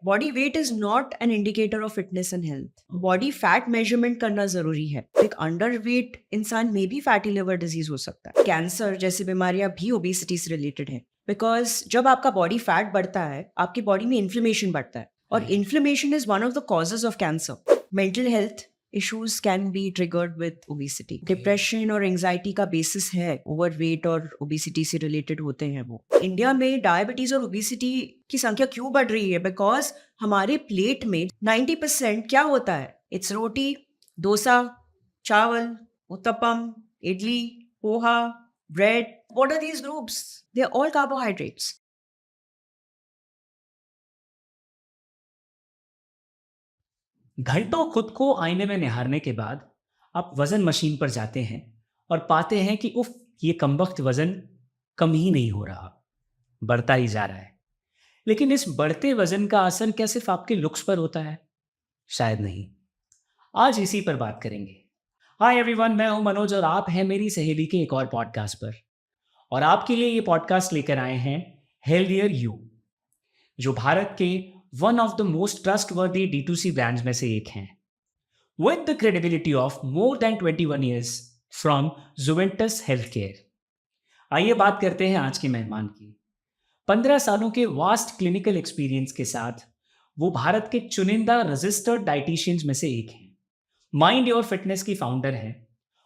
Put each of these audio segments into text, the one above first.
Body weight is not an indicator of fitness and health. Body fat measurement करना जरूरी है. एक under weight इंसान में भी फैटी लिवर डिजीज हो सकता है. कैंसर जैसी बीमारियां भी ओबेसिटी से रिलेटेड है. बिकॉज जब आपका बॉडी फैट बढ़ता है, आपकी बॉडी में इन्फ्लेमेशन बढ़ता है, और inflammation is one of the causes of cancer. Mental health issues can be triggered with obesity. Depression और एंजाइटी का बेसिस है ओवरवेट और ओबेसिटी से रिलेटेड होते हैं वो. इंडिया में डायबिटीज और ओबेसिटी की संख्या क्यों बढ़ रही है? बिकॉज हमारे प्लेट में 90% क्या होता है? इट्स रोटी, डोसा, चावल, uttapam, idli, poha, bread. What are these groups? They are all carbohydrates. घंटों खुद को आईने में निहारने के बाद आप वजन मशीन पर जाते हैं और पाते हैं कि उफ, ये कमबख्त वजन कम ही नहीं हो रहा, बढ़ता ही जा रहा है. लेकिन इस बढ़ते वजन का असर क्या सिर्फ आपके लुक्स पर होता है? शायद नहीं. आज इसी पर बात करेंगे. हाय एवरीवन, मैं हूं मनोज और आप हैं मेरी सहेली के एक और पॉडकास्ट पर. और आपके लिए ये पॉडकास्ट लेकर आए हैं हेल्दियर यू, जो भारत के one of the most trustworthy D2C brands में से एक हैं, with the credibility of more than 21 years from Juventus health care. आइए बात करते हैं आज के मेहमान की. 15 सालों के वास्ट क्लिनिकल एक्सपीरियंस के साथ वो भारत के चुनिंदा रजिस्टर्ड डाइटिशियंस में से एक हैं. माइंड योर फिटनेस की फाउंडर हैं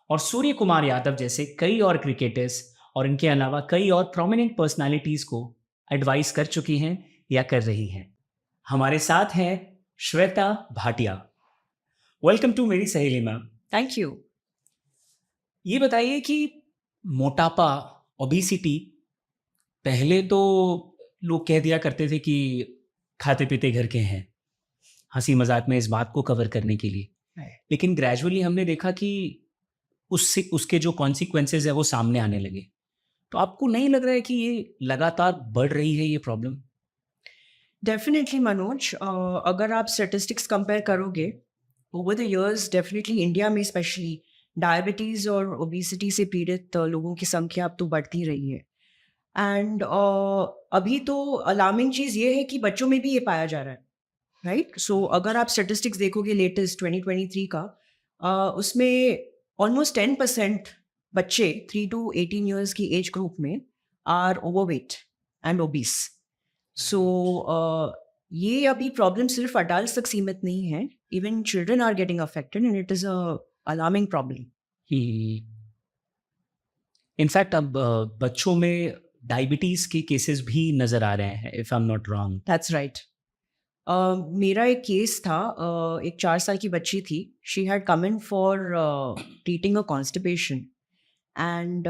और सूर्य कुमार यादव जैसे कई और क्रिकेटर्स और इनके अलावा कई और प्रोमिनेंट पर्सनालिटीज को एडवाइस कर चुकी हैं या कर रही हैं. हमारे साथ हैं श्वेता भाटिया. वेलकम टू मेरी सहेली मैम. Thank you. ये बताइए कि मोटापा, ओबेसिटी, पहले तो लोग कह दिया करते थे कि खाते पीते घर के हैं, हंसी मजाक में इस बात को कवर करने के लिए. लेकिन ग्रेजुअली हमने देखा कि उससे उसके जो कॉन्सिक्वेंसेज है वो सामने आने लगे. तो आपको नहीं लग रहा है कि ये लगातार बढ़ रही है ये प्रॉब्लम? डेफिनेटली मनोज, अगर आप स्टेटिस्टिक्स कंपेयर करोगे over the years, definitely India में स्पेशली डायबिटीज़ और ओबेसिटी से पीड़ित लोगों की संख्या अब तो बढ़ती रही है. एंड अभी तो अलार्मिंग चीज़ ये है कि बच्चों में भी ये पाया जा रहा है, राइट? सो अगर आप स्टेटिस्टिक्स देखोगे लेटेस्ट 2023 का, उसमें ऑलमोस्ट 10% बच्चे 3 to 18 ईयर्स की एज ग्रुप में are overweight and obese. So ये अभी प्रॉब्लम सिर्फ अडल्ट तक सीमित नहीं है. Even children are getting affected and it is a alarming problem. In fact अब बच्चों में डायबिटीज के केसेस भी नजर आ रहे हैं, if I am not wrong. That's right. मेरा एक केस था. एक 4 साल की बच्ची थी. She had come in for treating a constipation. And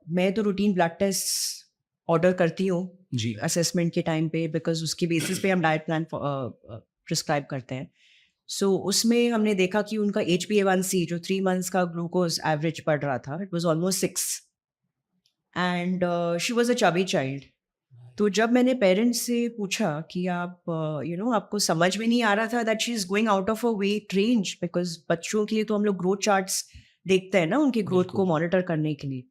मैं तो रूटीन ब्लड टेस्ट ऑर्डर करती हूँ जी. असेसमेंट के टाइम पे, बिकॉज उसके बेसिस पे हम डाइट प्लान प्रिस्क्राइब करते हैं. सो उसमें हमने देखा कि उनका HbA1c जो 3 मंथ्स का ग्लूकोज एवरेज पड़ रहा था, it was almost 6. And she was a chubby child. तो जब मैंने पेरेंट्स से पूछा कि आप आपको समझ में नहीं आ रहा था that she is going out of a weight range, because बच्चों के लिए तो हम लोग ग्रोथ चार्ट्स देखते हैं ना, उनकी ग्रोथ को मॉनिटर करने के लिए.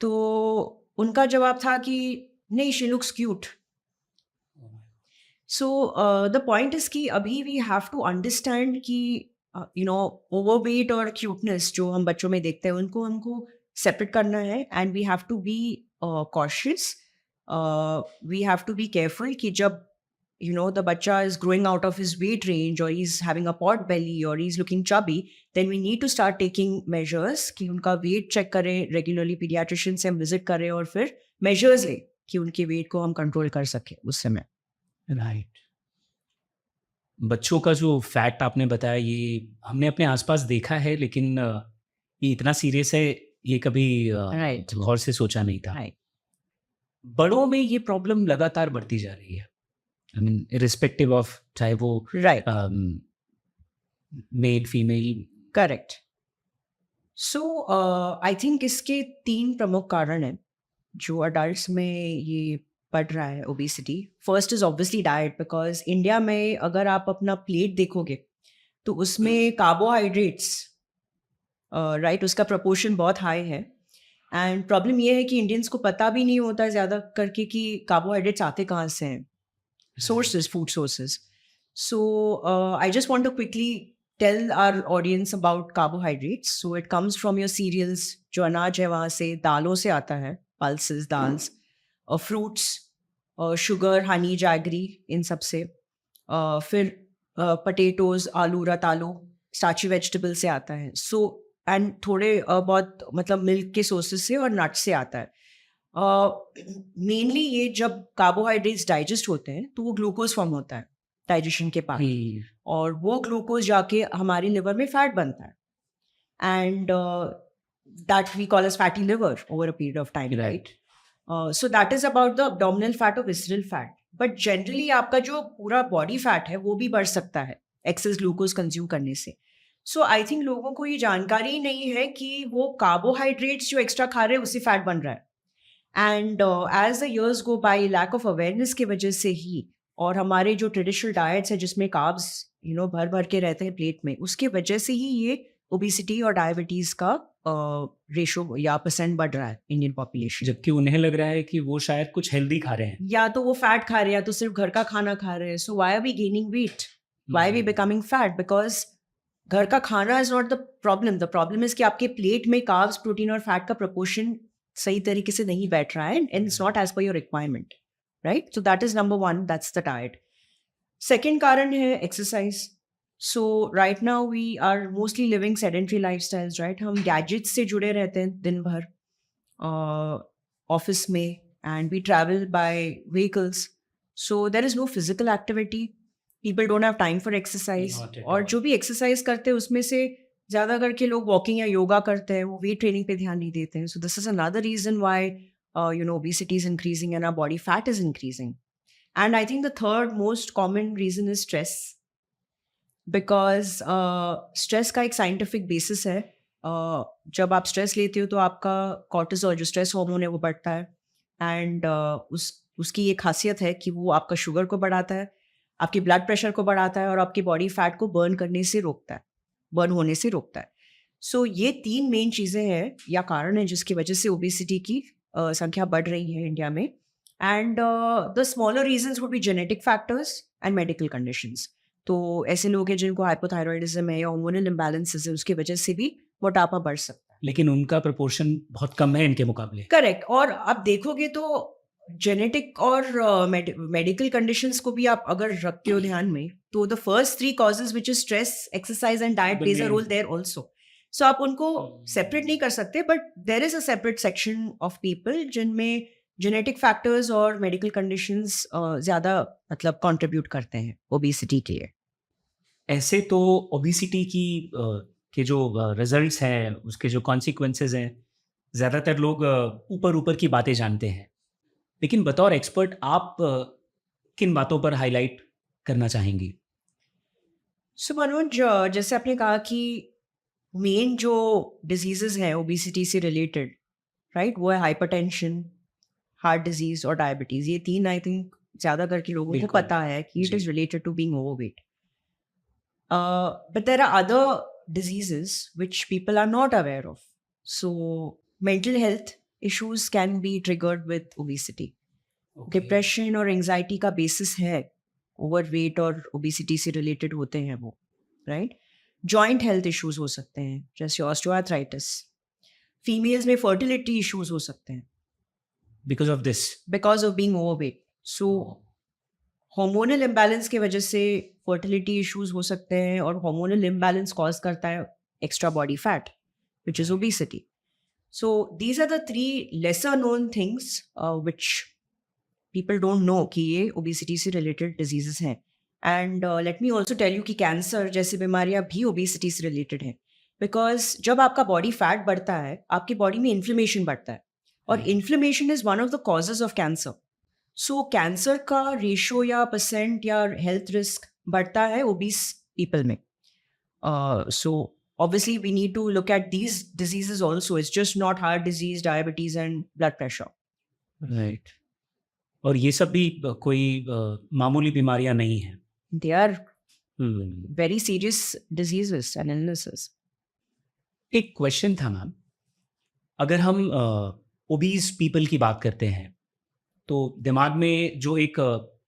तो उनका जवाब था कि नहीं, she looks cute. So the point is कि अभी वी हैव टू अंडरस्टैंड कि ओवरवेट और क्यूटनेस जो हम बच्चों में देखते हैं उनको हमको सेपरेट करना है. And we have to be cautious. We have to be careful कि जब the bacha is growing out of his weight range or he's having a pot belly or he's looking chubby, then we need to start taking measures कि उनका weight check करें, regularly pediatrician से हम visit करें और फिर measures लें कि उनके weight को हम control कर सकें उस समय. राइट. बच्चों का जो फैक्ट आपने बताया ये हमने अपने आसपास देखा है, लेकिन ये इतना सीरियस है ये कभी Right. गौर से सोचा नहीं था. Right. बड़ों में ये प्रॉब्लम लगातार बढ़ती जा रही है. आई मीन इरिस्पेक्टिव ऑफ चाहे वो Right. Male female. Correct. So I think इसके 3 प्रमुख कारण हैं जो अडल्ट्स में ये बढ़ रहा है obesity. First is obviously diet, because India में अगर आप अपना प्लेट देखोगे तो उसमें कार्बोहाइड्रेट्स राइट उसका प्रपोर्शन बहुत हाई है. एंड प्रॉब्लम ये है कि इंडियंस को पता भी नहीं होता ज़्यादा करके कि कार्बोहाइड्रेट्स आते कहाँ से हैं. sources, food sources. So I just want to quickly tell our audience about carbohydrates. So it comes from your cereals, जो अनाज है वहाँ से, दालों से आता है, pulses, dals, fruits, sugar, honey, jaggery, इन सब से. फिर potatoes, आलू, रतालू, starchy vegetable से आता है. So and थोड़े बहुत मतलब मिल्क के सोर्सेज से और नट से आता है. मेनली ये जब कार्बोहाइड्रेट्स डाइजेस्ट होते हैं तो वो ग्लूकोज फॉर्म होता है डाइजेशन के पास, और वो ग्लूकोज जाके हमारी लिवर में फैट बनता है, and that we call as fatty liver over a period of time, right? So that is about the abdominal fat और विसरल फैट. बट जनरली आपका जो पूरा बॉडी फैट है वो भी बढ़ सकता है एक्सेस ग्लूकोज कंज्यूम करने से. सो आई थिंक लोगों को ये जानकारी नहीं है कि वो कार्बोहाइड्रेट्स जो एक्स्ट्रा खा रहे हैं उससे फैट बन रहा है. And as the years go by, lack of awareness की वजह से ही, और हमारे जो ट्रेडिशनल डाइट्स है जिसमें कार्ब्स भर भर के रहते हैं प्लेट में, उसके वजह से ही ये ओबेसिटी और डायबिटीज का रेशो या परसेंट बढ़ रहा है इंडियन पॉपुलेशन. जबकि उन्हें लग रहा है कि वो शायद कुछ हेल्दी खा रहे हैं, या तो वो फैट खा रहे हैं या तो सिर्फ घर का खाना खा रहे हैं. So why are we gaining weight, why are we becoming fat? Because घर का खाना is not the problem. The problem is कि आपके प्लेट में कार्ब्स, प्रोटीन और फैट का प्रोपोर्शन सही तरीके से नहीं बैठ रहा है, and it's not as per your requirement, right? So that is number one, that's the diet. Second कारण है exercise. So right now we are mostly living sedentary lifestyles, right? हम गैजेट्स से जुड़े रहते हैं दिन भर ऑफिस में, and we travel by vehicles. So there is no physical activity. People don't have time for exercise, और जो भी एक्सरसाइज करते हैं उसमें से ज़्यादा करके लोग वॉकिंग या योगा करते हैं, वो वेट ट्रेनिंग पे ध्यान नहीं देते हैं. So this is another reason why obesity is increasing and our body fat is increasing. And I think the third most common reason is stress, because stress का एक scientific basis है. जब आप स्ट्रेस लेते हो तो आपका cortisol जो स्ट्रेस हार्मोन है वो बढ़ता है, एंड उसकी ये खासियत है कि वो आपका शुगर को बढ़ाता है, आपके ब्लड प्रेशर को बढ़ाता है, और आपकी बॉडी फैट को बर्न होने से रोकता है. सो ये तीन मेन चीज़ें हैं या कारण हैं जिसकी वजह से ओबेसिटी की संख्या बढ़ रही है इंडिया में. And the smaller reasons would be genetic factors and medical conditions. तो ऐसे लोग हैं जिनको हाइपोथायरॉयडिज्म है या हार्मोनल इम्बैलेंसेस है, उसकी वजह से भी मोटापा बढ़ सकता है, लेकिन उनका प्रोपोर्शन बहुत कम है इनके मुकाबले. करेक्ट. और आप देखोगे तो जेनेटिक और मेडिकल कंडीशंस को भी आप अगर रखते हो ध्यान में, तो the first three causes which is stress, exercise and diet plays a role there also. So आप उनको सेपरेट नहीं कर सकते, but there is a separate section of people जिनमें जेनेटिक फैक्टर्स और मेडिकल कंडीशंस ज़्यादा मतलब कंट्रीब्यूट करते हैं ओबेसिटी के लिए. ऐसे तो ओबेसिटी के जो रिजल्ट्स हैं, उसके जो कॉन्सिक्वेंसेज हैं, ज़्यादातर लोग ऊपर की बातें जानते हैं, लेकिन बतौर एक्सपर्ट आप किन बातों पर हाईलाइट करना चाहेंगी? सो मनोज, जैसे आपने कहा कि मेन जो डिजीजेस हैं ओबेसिटी से रिलेटेड, राइट, वो है हाइपरटेंशन, हार्ट डिजीज और डायबिटीज. ये तीन आई थिंक ज़्यादा करके लोगों को बिल्कुल. पता है कि इट जी. Is related to being overweight. But there are other diseases which people are not aware of. So mental health issues can be triggered with obesity. Depression और एंजाइटी का बेसिस है, ओवरवेट और ओबेसिटी से related होते हैं वो, right? Joint health issues हो सकते हैं जैसे ऑस्टियोआर्थराइटिस. फीमेल्स में फर्टिलिटी इश्यूज हो सकते हैं because of being overweight. So hormonal imbalance की वजह से फर्टिलिटी इश्यूज हो सकते हैं, और हार्मोनल इम्बैलेंस कॉज करता है extra body fat which is obesity. So these are the three lesser known things which people don't know कि ये obesity से related diseases हैं. And let me also tell you कि कैंसर जैसी बीमारियां भी obesity से related हैं, because जब आपका body fat बढ़ता है, आपकी body में inflammation बढ़ता है, और inflammation is one of the causes of cancer. So cancer का ratio या percent या health risk बढ़ता है obese people में. So obviously we need to look at these diseases also. It's just not heart disease, diabetes and blood pressure. Right. और ये सब भी कोई मामूली बीमारियां नहीं हैं. They are very serious diseases and illnesses. एक क्वेश्चन था मैम, अगर हम ओबीज पीपल की बात करते हैं तो दिमाग में जो एक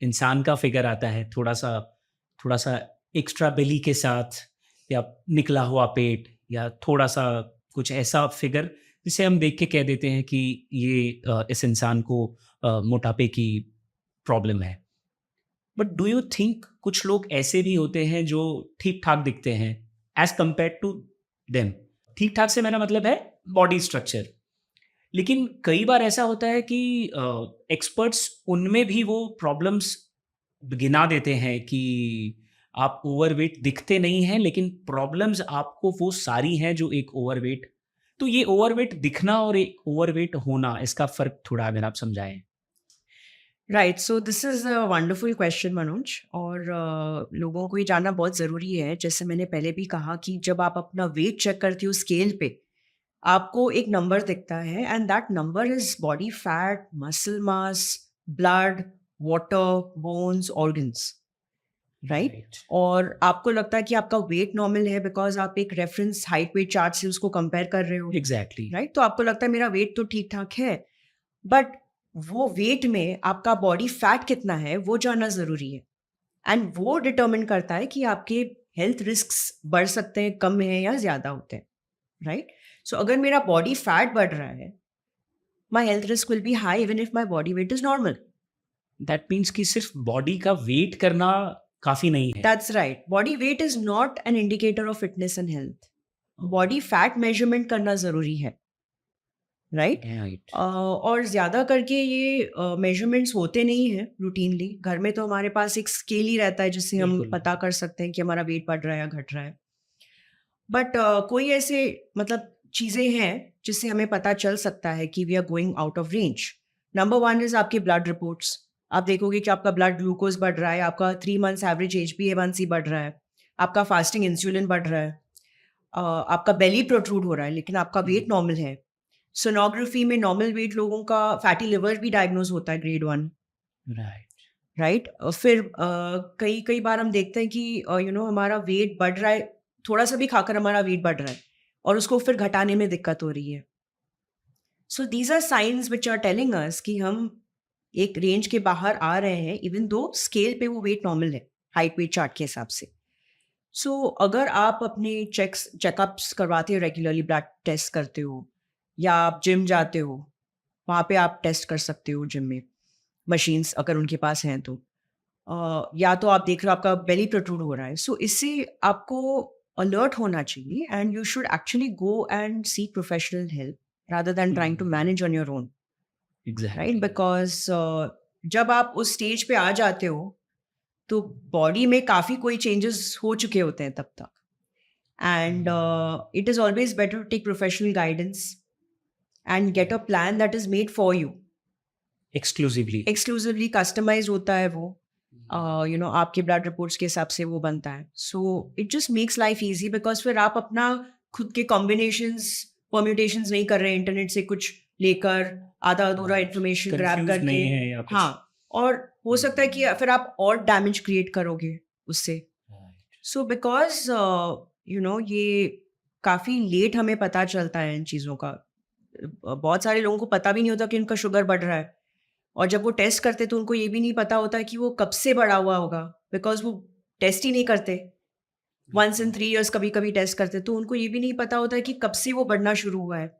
इंसान का फिगर आता है, थोड़ा सा एक्स्ट्रा बेली के साथ, या निकला हुआ पेट, या थोड़ा सा कुछ ऐसा फिगर जिसे हम देख के कह देते हैं कि ये इस इंसान को मोटापे की प्रॉब्लम है। बट डू यू थिंक कुछ लोग ऐसे भी होते हैं जो ठीक ठाक दिखते हैं एज कंपेयर टू देम? ठीक ठाक से मेरा मतलब है बॉडी स्ट्रक्चर। लेकिन कई बार ऐसा होता है कि एक्सपर्ट्स उनमें भी वो प्रॉब्लम्स गिना देते हैं कि आप ओवरवेट दिखते नहीं हैं, लेकिन प्रॉब्लम्स आपको वो सारी हैं जो एक ओवरवेट। तो ये ओवरवेट दिखना और एक ओवरवेट होना, इसका फ़र्क थोड़ा अगर आप समझाएँ? Right, so this is a wonderful question Manoj. और लोगों को ये जानना बहुत ज़रूरी है, जैसे मैंने पहले भी कहा कि जब आप अपना वेट चेक करते हो स्केल पे, आपको एक नंबर दिखता है and that number is body fat, muscle mass, blood, water, bones, organs, right? Right. और आपको लगता है कि आपका वेट नॉर्मल है बिकॉज़ आप एक रेफरेंस हाइट वेट चार्ट से उसको कंपेयर कर रहे हो, एग्ज़ैक्टली। राइट? तो आपको लगता है मेरा वेट तो ठीक-ठाक है, बट वो वेट में आपका बॉडी फैट कितना है वो जानना ज़रूरी है। एंड वो डिटरमिन करता है कि आपके हेल्थ रिस्क्स बढ़ सकते हैं, कम हैं या ज़्यादा होते हैं, राइट? सो अगर मेरा बॉडी फैट बढ़ रहा है, my health risk will be high even if my body weight is normal. That means कि सिर्फ बॉडी का वेट करना काफ़ी नहीं है। That's right, body weight is not an indicator of fitness and health. Body fat measurement करना ज़रूरी है, राइट? राइट। और ज़्यादा करके ये मेजरमेंट्स होते नहीं हैं रूटीनली। घर में तो हमारे पास एक स्केल ही रहता है जिससे हम बिल्कुल। पता कर सकते हैं कि हमारा वेट बढ़ रहा है या घट रहा है। बट कोई ऐसे मतलब चीज़ें हैं जिससे हमें पता चल सकता है कि we are going out of range. Number one is आपकी ब्लड रिपोर्ट्स। आप देखोगे कि आपका ब्लड ग्लूकोज बढ़ रहा है, आपका 3 मंथ्स एवरेज HbA1c बढ़ रहा है, आपका फास्टिंग इंसुलिन बढ़ रहा है, आपका बेली प्रोट्रूड हो रहा है लेकिन आपका वेट नॉर्मल है। सोनोग्राफी में नॉर्मल वेट लोगों का फैटी लिवर भी डायग्नोज होता है ग्रेड 1, राइट। राइट? फिर कई कई बार हम देखते हैं कि हमारा वेट बढ़ रहा है, थोड़ा सा भी खाकर हमारा वेट बढ़ रहा है और उसको फिर घटाने में दिक्कत हो रही है। So these are science which are telling us कि हम एक रेंज के बाहर आ रहे हैं, इवन दो स्केल पे वो वेट नॉर्मल है हाइट वेट चार्ट के हिसाब से। सो अगर आप अपने चेकअप्स करवाते हो रेगुलरली, ब्लड टेस्ट करते हो या आप जिम जाते हो, वहाँ पे आप टेस्ट कर सकते हो जिम में, मशीन्स अगर उनके पास हैं तो। या तो आप देख रहे हो आपका बेली प्रोट्रूड हो रहा है, सो इससे आपको अलर्ट होना चाहिए and you should actually go and seek professional help rather than trying to manage on your own, right? Exactly. Because जब आप उस स्टेज पे आ जाते हो तो बॉडी में काफ़ी कोई चेंजेस हो चुके होते हैं तब तक। And it is always better to take professional guidance and get a plan that is made for you. Exclusively. Exclusively customize होता है वो, आपके ब्लड रिपोर्ट्स के हिसाब से वो बनता है। So it just makes life easy because फिर आप अपना खुद के कॉम्बिनेशंस परम्यूटेशंस नहीं कर रहे हैं इंटरनेट से कुछ लेकर आधा अधूरा इन्फॉर्मेशन ग्रैब कंफ्यूज करके। नहीं है या कुछ। हाँ, और हो सकता है कि फिर आप और डैमेज क्रिएट करोगे उससे। राइट। सो बिकॉज ये काफ़ी लेट हमें पता चलता है इन चीज़ों का। बहुत सारे लोगों को पता भी नहीं होता कि उनका शुगर बढ़ रहा है, और जब वो टेस्ट करते तो उनको ये भी नहीं पता होता कि वो कब से बढ़ा हुआ होगा, बिकॉज वो टेस्ट ही नहीं करते। वंस इन 3 years कभी कभी टेस्ट करते, तो उनको ये भी नहीं पता होता है कि कब से वो बढ़ना शुरू हुआ है।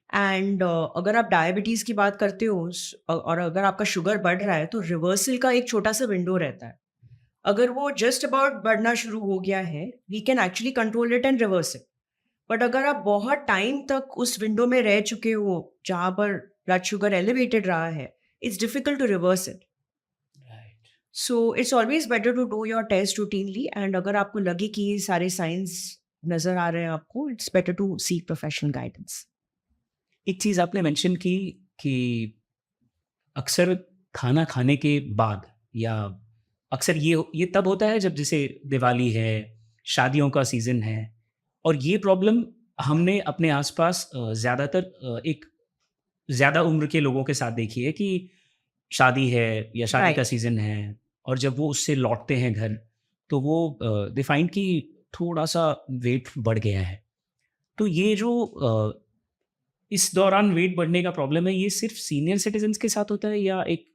एंड अगर आप डायबिटीज़ की बात करते हो और अगर आपका शुगर बढ़ रहा है तो रिवर्सल का एक छोटा सा विंडो रहता है। अगर वो जस्ट अबाउट बढ़ना शुरू हो गया है, we can actually control it and reverse it. But अगर आप बहुत टाइम तक उस विंडो में रह चुके हो जहाँ पर ब्लड शुगर एलिवेटेड रहा है, it's difficult to reverse it. Right. So it's always better to do your test routinely, and अगर आपको लगे कि ये सारे साइंस नज़र आ रहे हैं आपको, it's better to seek professional guidance. एक चीज़ आपने मेंशन की कि अक्सर खाना खाने के बाद, या अक्सर ये तब होता है जब जैसे दिवाली है, शादियों का सीज़न है, और ये प्रॉब्लम हमने अपने आसपास ज़्यादातर एक ज़्यादा उम्र के लोगों के साथ देखी है कि शादी है या शादी का Right. सीज़न है, और जब वो उससे लौटते हैं घर, तो वो दे फाइंड कि थोड़ा-सा वेट बढ़ गया है। तो ये जो इस दौरान वेट बढ़ने का प्रॉब्लम है, ये सिर्फ़ सीनियर सिटीज़न्स के साथ होता है, या एक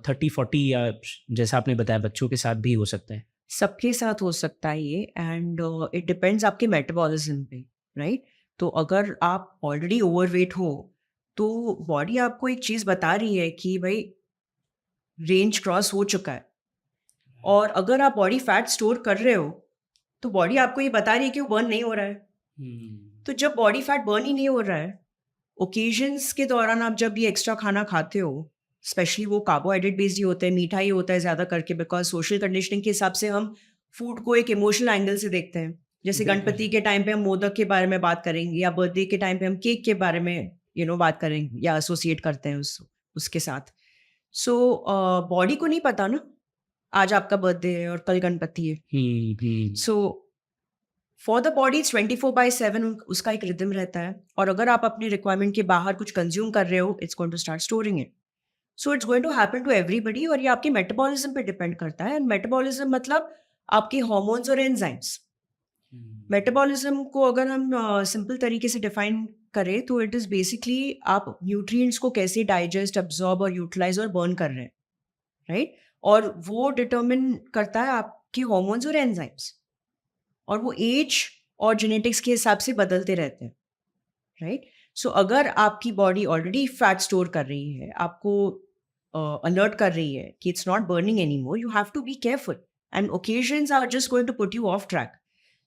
30-40 या जैसा आपने बताया बच्चों के साथ भी हो सकता है? सबके साथ हो सकता है ये, एंड इट डिपेंड्स आपके मेटाबॉलिज्म पे, राइट? तो अगर आप ऑलरेडी ओवरवेट हो, तो बॉडी आपको एक चीज़ बता रही है कि भाई रेंज क्रॉस हो चुका है। और अगर आप बॉडी फैट स्टोर कर रहे हो, तो बॉडी आपको ये बता रही है कि वो बर्न नहीं हो रहा है। तो जब बॉडी फैट बर्न ही नहीं हो रहा है, ओकेजन्स के दौरान आप जब ये एक्स्ट्रा खाना खाते हो, स्पेशली वो कार्बोहाइड्रेट बेस्ड ही होता है, मीठा ही होता है ज़्यादा करके, बिकॉज सोशल कंडीशनिंग के हिसाब से हम फूड को एक इमोशनल एंगल से देखते हैं। जैसे बिल्कुल। गणपति के टाइम पे हम मोदक के बारे में बात करेंगे, या बर्थडे के टाइम पे हम केक के बारे में बात करेंगे या एसोसिएट करते हैं उसके साथ। सो बॉडी को नहीं पता ना, आज आपका बर्थडे है और कल गणपति है। सो फॉर द बॉडी 24/7 उसका एक रिदम रहता है, और अगर आप अपनी रिक्वायरमेंट के बाहर कुछ कंज्यूम कर रहे हो, it's going to start storing it. So it's going to happen to everybody, और ये आपके मेटाबॉलिज्म पे डिपेंड करता है। एंड मेटाबॉलिज्म मतलब आपके हॉर्मोन्स और एंजाइम्स। मेटाबॉलिज्म को अगर हम सिंपल तरीके से डिफाइन करें, तो इट इज़ बेसिकली आप न्यूट्रिएंट्स को कैसे डाइजेस्ट, अब्जॉर्ब और यूटिलाइज और बर्न कर रहे हैं, राइट? और वो डिटर्मिन करता है आपके हॉर्मोन्स और एंजाइम्स, और वो एज और जेनेटिक्स के हिसाब से बदलते रहते हैं, राइट? सो अगर आपकी बॉडी ऑलरेडी फैट स्टोर कर रही है, आपको अलर्ट कर रही है कि it's not burning any more, you have to be careful, and occasions are just going to put you off track.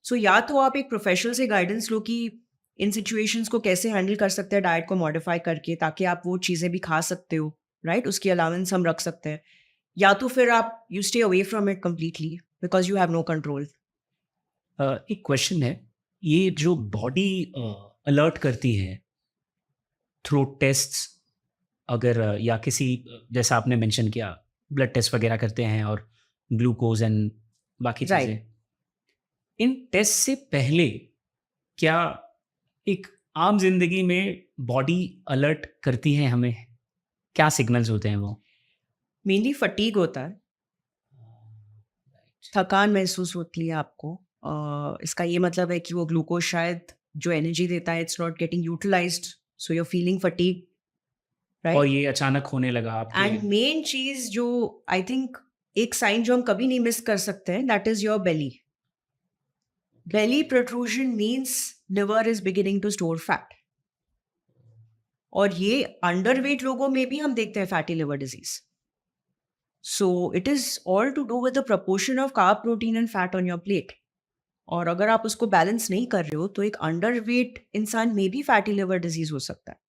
So या तो आप एक प्रोफेशनल से गाइडेंस लो कि इन सिचुएशंस को कैसे हैंडल कर सकते हैं डाइट को मॉडिफाई करके, ताकि आप वो चीज़ें भी खा सकते हो, राइट? उसकी अलाउंस हम रख सकते हैं। या तो फिर आप you stay away from it completely, because you have no control. एक क्वेश्चन है, ये जो बॉडी अलर्ट करती है थ्रू टेस्ट्स, अगर या किसी जैसा आपने मेंशन किया ब्लड टेस्ट वगैरह करते हैं और ग्लूकोज एंड बाकी Right. चीज़ें, इन टेस्ट से पहले क्या एक आम जिंदगी में बॉडी अलर्ट करती है हमें? क्या सिग्नल्स होते हैं वो? मेनली फटीग होता है, थकान महसूस होती है आपको। इसका ये मतलब है कि वो ग्लूकोज शायद जो एनर्जी देता है, it's not getting utilized, so you are feeling fatigue, और राइट? ये अचानक होने लगा आपके? एंड मेन चीज जो आई थिंक एक साइन जो हम कभी नहीं मिस कर सकते हैं, that is your belly. Belly protrusion means liver is beginning to store fat, और ये अंडरवेट लोगों में भी हम देखते हैं fatty liver disease. So it is all to do with the proportion of carb, protein and fat on your plate. और अगर आप उसको बैलेंस नहीं कर रहे हो, तो एक अंडरवेट इंसान में भी फैटी लिवर डिजीज हो सकता है।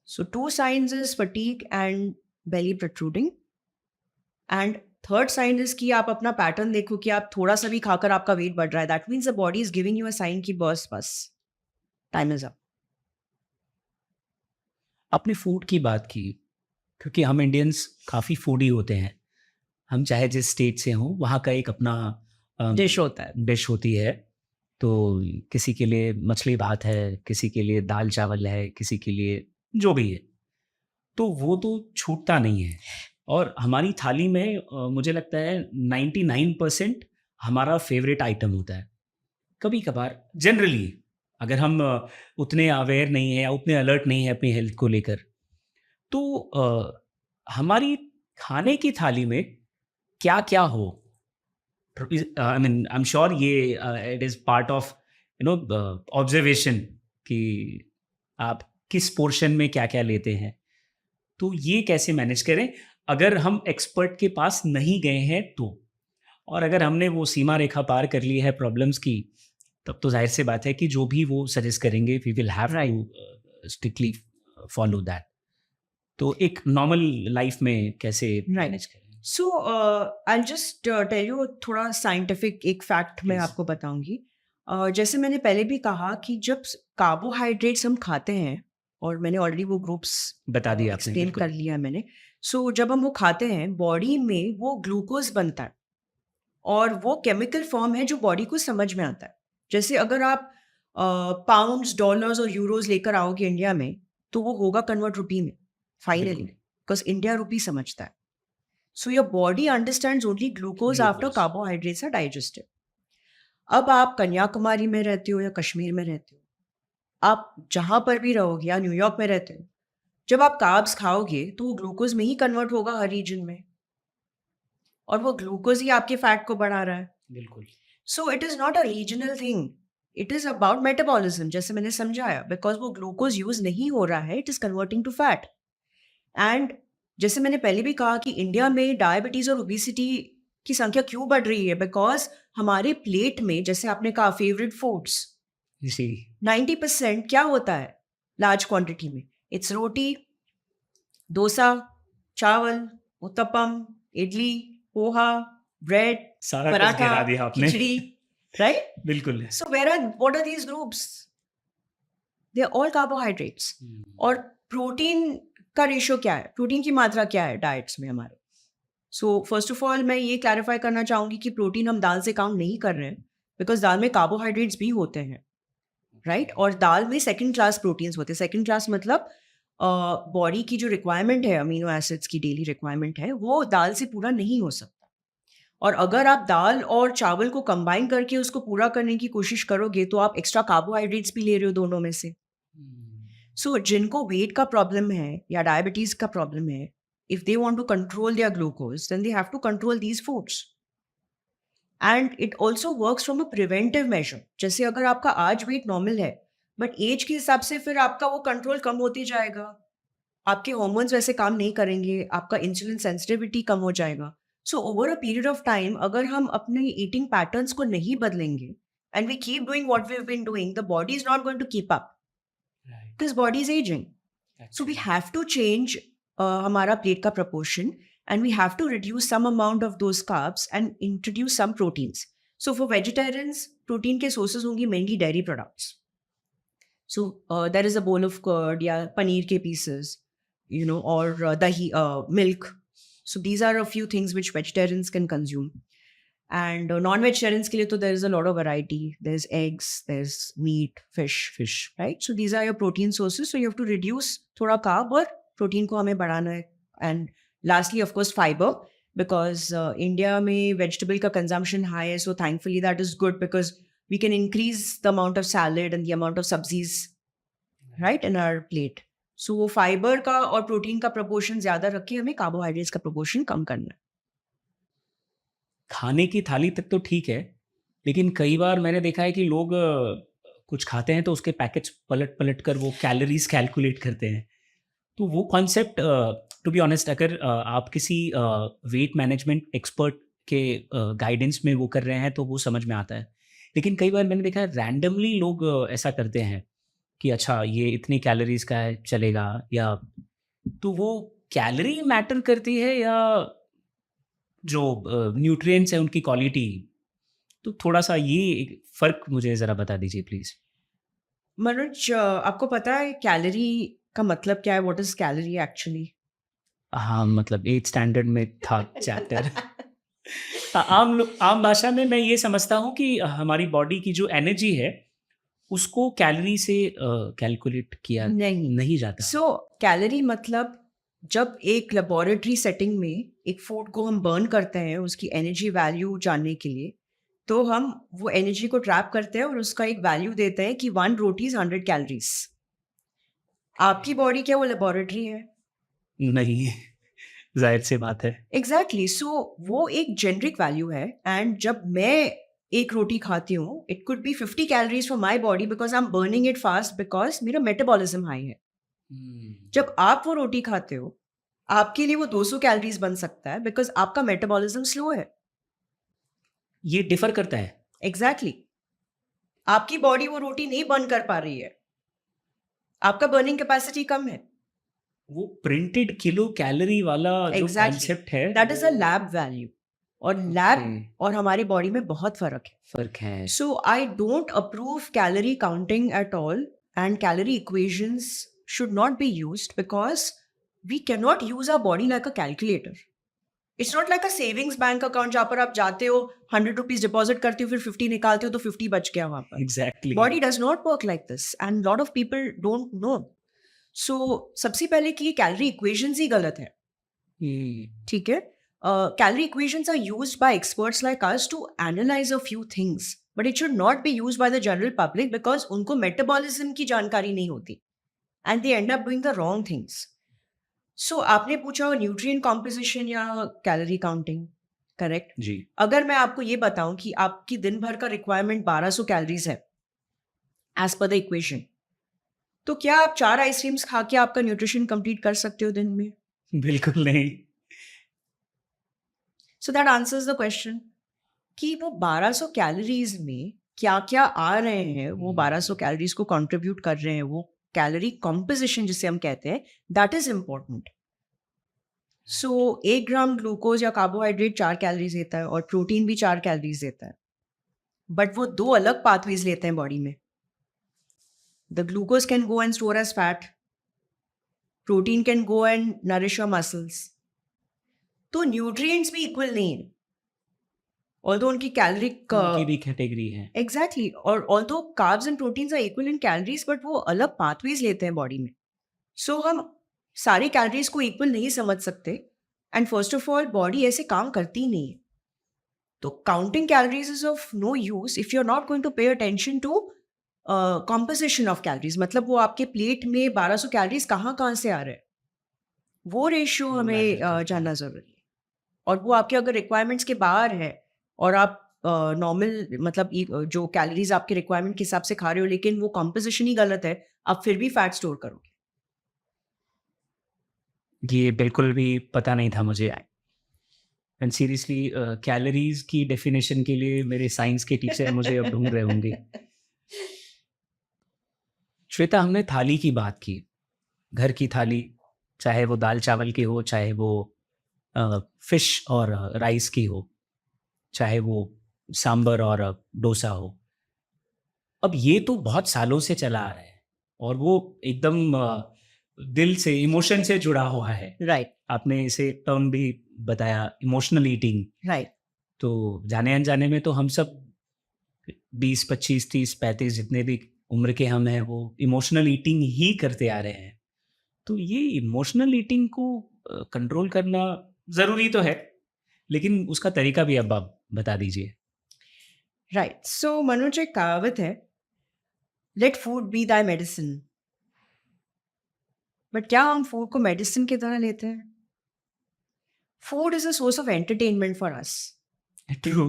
सो 2 signs is fatigue and belly protruding, and third sign is कि आप अपना पैटर्न देखो कि आप थोड़ा सा भी खाकर आपका वेट बढ़ रहा है, that means the body is giving you a sign कि बस टाइम इज अप। आपने फूड की बात की, क्योंकि हम इंडियंस काफ़ी फूडी होते हैं। हम चाहे जिस स्टेट से हों, वहाँ का एक अपना डिश होता है। डिश होती है। तो किसी के लिए मछली भात है, किसी के लिए दाल चावल है, किसी के लिए जो भी है, तो वो तो छूटता नहीं है। और हमारी थाली में मुझे लगता है 99% हमारा फेवरेट आइटम होता है। कभी कभार जनरली अगर हम उतने अवेयर नहीं हैं या उतने अलर्ट नहीं हैं अपनी हेल्थ को लेकर, तो हमारी खाने की थाली में क्या क्या हो, I mean I am sure ये it is part of observation कि आप किस पोर्शन में क्या क्या लेते हैं। तो ये कैसे मैनेज करें अगर हम एक्सपर्ट के पास नहीं गए हैं तो? और अगर हमने वो सीमा रेखा पार कर ली है प्रॉब्लम्स की, तब तो जाहिर सी बात है कि जो भी वो सजेस्ट करेंगे we will have to strictly follow that. तो एक नॉर्मल लाइफ में कैसे मैनेज करें? So I just tell you थोड़ा साइंटिफिक एक फैक्ट मैं Please. आपको बताऊंगी। जैसे मैंने पहले भी कहा कि जब कार्बोहाइड्रेट्स हम खाते हैं, और मैंने ऑलरेडी वो ग्रुप्स बता दिया आपने, एक्सप्लेन बिल्कुल। कर लिया मैंने। सो जब हम वो खाते हैं, बॉडी में वो ग्लूकोज बनता है, और वो केमिकल फॉर्म है जो बॉडी को समझ में आता है। जैसे अगर आप पाउंड्स, डॉलर्स और यूरोज लेकर आओगे इंडिया में, तो वो होगा कन्वर्ट रुपी में फाइनली, बिल्कुल। बिकॉज इंडिया रुपी समझता है। So your body understands only glucose after Glucose. Carbohydrates are digested. अब आप कन्याकुमारी में रहते हो या कश्मीर में रहते हो, आप जहाँ पर भी रहोगे, या न्यूयॉर्क में रहते हो, जब आप कार्ब्स खाओगे तो वो ग्लूकोज में ही कन्वर्ट होगा हर रीजन में, और वो ग्लूकोज ही आपके फैट को बढ़ा रहा है. बिल्कुल. सो it is not a regional thing, it is about metabolism, जैसे मैंने समझाया. बिकॉज वो ग्लूकोज यूज नहीं हो रहा है, it is converting to fat. And जैसे मैंने पहले भी कहा कि इंडिया में डायबिटीज और ओबेसिटी की संख्या क्यों बढ़ रही है, बिकॉज हमारे प्लेट में, जैसे आपने कहा फेवरेट फूड्स, जी. 90% क्या होता है लार्ज क्वांटिटी में? इट्स रोटी, डोसा, चावल, उत्तपम, इडली, पोहा, ब्रेड, सारा कुछ पराठा, गिरा दिया आपने. खिचड़ी, राइट? बिल्कुल. So what are these groups? They are all carbohydrates. और प्रोटीन का रेशियो क्या है, प्रोटीन की मात्रा क्या है डाइट्स में हमारे? सो फर्स्ट ऑफ ऑल मैं ये क्लैरिफाई करना चाहूँगी कि प्रोटीन हम दाल से काउंट नहीं कर रहे हैं, बिकॉज दाल में कार्बोहाइड्रेट्स भी होते हैं, राइट? और दाल में सेकंड क्लास प्रोटीन्स होते हैं. सेकंड क्लास मतलब बॉडी की जो रिक्वायरमेंट है, अमीनो एसिड्स की डेली रिक्वायरमेंट है, वो दाल से पूरा नहीं हो सकता. और अगर आप दाल और चावल को कंबाइन करके उसको पूरा करने की कोशिश करोगे तो आप एक्स्ट्रा कार्बोहाइड्रेट्स भी ले रहे हो दोनों में से. सो जिनको वेट का प्रॉब्लम है या डायबिटीज का प्रॉब्लम है, if they want to control their glucose, then they have to control these foods. And it also works from a preventive measure. जैसे अगर आपका आज वेट नॉर्मल है, बट एज के हिसाब से फिर आपका वो कंट्रोल कम होते जाएगा, आपके हॉर्मोन्स वैसे काम नहीं करेंगे, आपका इंसुलिन सेंसिटिविटी कम हो जाएगा. So over a period of time अगर हम अपने ईटिंग पैटर्न्स को नहीं बदलेंगे and we keep doing what we have been doing, the body is not going to keep up. This body is ageing. So we have to change हमारा plate का proportion, and we have to reduce some amount of those carbs and introduce some proteins. So for vegetarians, protein के sources होंगी mainly dairy products. So there is a bowl of curd या पनीर के pieces, or dahi, milk. So these are a few things which vegetarians can consume. And non-vegetarians के लिए तो there is a lot of variety. There's eggs, there's meat, fish, right? So these are your protein sources. So you have to reduce थोड़ा carb और protein को हमें बढ़ाना है. And lastly, of course, fiber, because India में vegetable का consumption high है. So thankfully that is good because we can increase the amount of salad and the amount of sabzis, right, in our plate. So वो fiber का और protein का proportion ज़्यादा रख के हमें carbohydrates का proportion कम करना है. खाने की थाली तक तो ठीक है, लेकिन कई बार मैंने देखा है कि लोग कुछ खाते हैं तो उसके पैकेट्स पलट कर वो कैलोरीज कैलकुलेट करते हैं. तो वो कॉन्सेप्ट, टू बी ऑनेस्ट, अगर आप किसी वेट मैनेजमेंट एक्सपर्ट के गाइडेंस में वो कर रहे हैं तो वो समझ में आता है. लेकिन कई बार मैंने देखा है रैंडमली लोग ऐसा करते हैं कि अच्छा ये इतनी कैलोरीज का है, चलेगा. या तो वो कैलोरी मैटर करती है या जो न्यूट्रिएंट्स है उनकी क्वालिटी? तो थोड़ा सा ये फ़र्क मुझे ज़रा बता दीजिए प्लीज़. मनोज, आपको पता है कैलोरी का मतलब क्या है? What is calorie actually? हाँ, मतलब 8th स्टैंडर्ड में था चैप्टर. आम भाषा में मैं ये समझता हूँ कि हमारी बॉडी की जो एनर्जी है उसको कैलोरी से कैलकुलेट किया नहीं जाता. सो कैलोरी मतलब जब एक लेबोरेटरी सेटिंग में एक फूड को हम बर्न करते हैं उसकी एनर्जी वैल्यू जानने के लिए, तो हम वो एनर्जी को ट्रैप करते हैं और उसका एक वैल्यू देते हैं कि 1 रोटी इज 100 कैलोरीज. आपकी बॉडी क्या वो लेबोरेटरी है? नहीं, जाहिर सी बात है. एग्जैक्टली. सो वो एक जेनरिक वैल्यू है. एंड जब मैं एक रोटी खाती हूँ, it could be 50 calories for my body because I am burning it fast because मेरा मेटाबॉलिज्म हाई है. जब आप वो रोटी खाते हो, आपके लिए वो 200 कैलोरीज बन सकता है बिकॉज आपका मेटाबॉलिज्म स्लो है. ये डिफर करता है. एग्जैक्टली. आपकी बॉडी वो रोटी नहीं बर्न कर पा रही है, आपका बर्निंग कैपेसिटी कम है. वो प्रिंटेड किलो कैलोरी वाला जो कॉन्सेप्ट है, that is a lab value. और लैब और हमारी बॉडी में बहुत फर्क है. So I don't approve calorie counting at all, and calorie equations should not be used because we cannot use our body like a calculator. It's not like a savings bank account जहाँ पर आप जाते हो 100 rupees deposit करते हो फिर 50 निकालते हो तो 50 बच गया वहाँ पर. Exactly. Body does not work like this and lot of people don't know. So सबसे पहले कि कैलोरी इक्वेशंस ही गलत है. ठीक है. Calorie equations are used by experts like us to analyze a few things, but it should not be used by the general public because उनको metabolism की जानकारी नहीं होती. And they end up doing the wrong things. सो आपने पूछा nutrient composition या calorie counting, correct? जी। अगर मैं आपको ये बताऊं कि आपकी दिन भर का रिक्वायरमेंट 1200 कैलोरीज है एज पर द इक्वेशन, तो क्या आप 4 आइसक्रीम्स खा के आपका न्यूट्रिशन कंप्लीट कर सकते हो दिन में? बिल्कुल नहीं। So that answers the question कि वो 1200 कैलोरीज में क्या क्या आ रहे हैं, वो 1200 कैलोरीज को कंट्रीब्यूट कर रहे हैं, वो कैलोरी कॉम्पोजिशन जिसे हम कहते हैं, that is important. So 1 gram glucose या कार्बोहाइड्रेट 4 कैलोरीज देता है और प्रोटीन भी 4 कैलोरीज देता है, बट वो 2 अलग पाथवेज लेते हैं बॉडी में। The glucose can go and store as fat, protein can go and nourish your muscles. तो न्यूट्रिएंट्स भी इक्वल नहीं है, ऑल्दो उनकी कैलोरिक उनकी भी कैटेगरी है। एग्जैक्टली, और although carbs and proteins are equal in calories, but वो अलग पाथवेज लेते हैं बॉडी में। सो हम सारी कैलोरीज को इक्वल नहीं समझ सकते, and first of all body ऐसे काम करती नहीं है। तो counting calories is of no use if you are not going to pay attention to composition of calories. मतलब वो आपके प्लेट में 1200 कैलोरीज कहाँ से आ रहे हैं, वो रेशियो वो हमें matter करता है। जानना जरूरी है। और वो आपके अगर रिक्वायरमेंट्स के बाहर है और आप नॉर्मल मतलब जो कैलोरीज आपके रिक्वायरमेंट के हिसाब से खा रहे हो, लेकिन वो कॉम्पोजिशन ही गलत है, आप फिर भी फैट स्टोर करोगे। ये बिल्कुल भी पता नहीं था मुझे। एंड सीरियसली कैलोरीज की डेफिनेशन के लिए मेरे साइंस के टीचर मुझे अब ढूंढ रहे होंगे। श्वेता, हमने थाली की बात की, घर की थाली, चाहे वो दाल चावल की हो, चाहे वो फिश और राइस की हो, चाहे वो सांबर और डोसा हो। अब ये तो बहुत सालों से चला आ रहा है और वो एकदम दिल से, इमोशन से जुड़ा हुआ है। राइट आपने इसे टर्म भी बताया, इमोशनल ईटिंग। राइट तो जाने अनजाने में तो हम सब 20, 25, 30, 35 जितने भी उम्र के हम हैं, वो इमोशनल ईटिंग ही करते आ रहे हैं। तो ये इमोशनल ईटिंग को कंट्रोल करना ज़रूरी तो है, लेकिन उसका तरीका भी अब आप बता दीजिए। राइट। सो मनोज, एक कहावत है, let food be thy medicine. But क्या हम फूड को मेडिसिन की तरह लेते हैं? Food is a source of entertainment for us, true.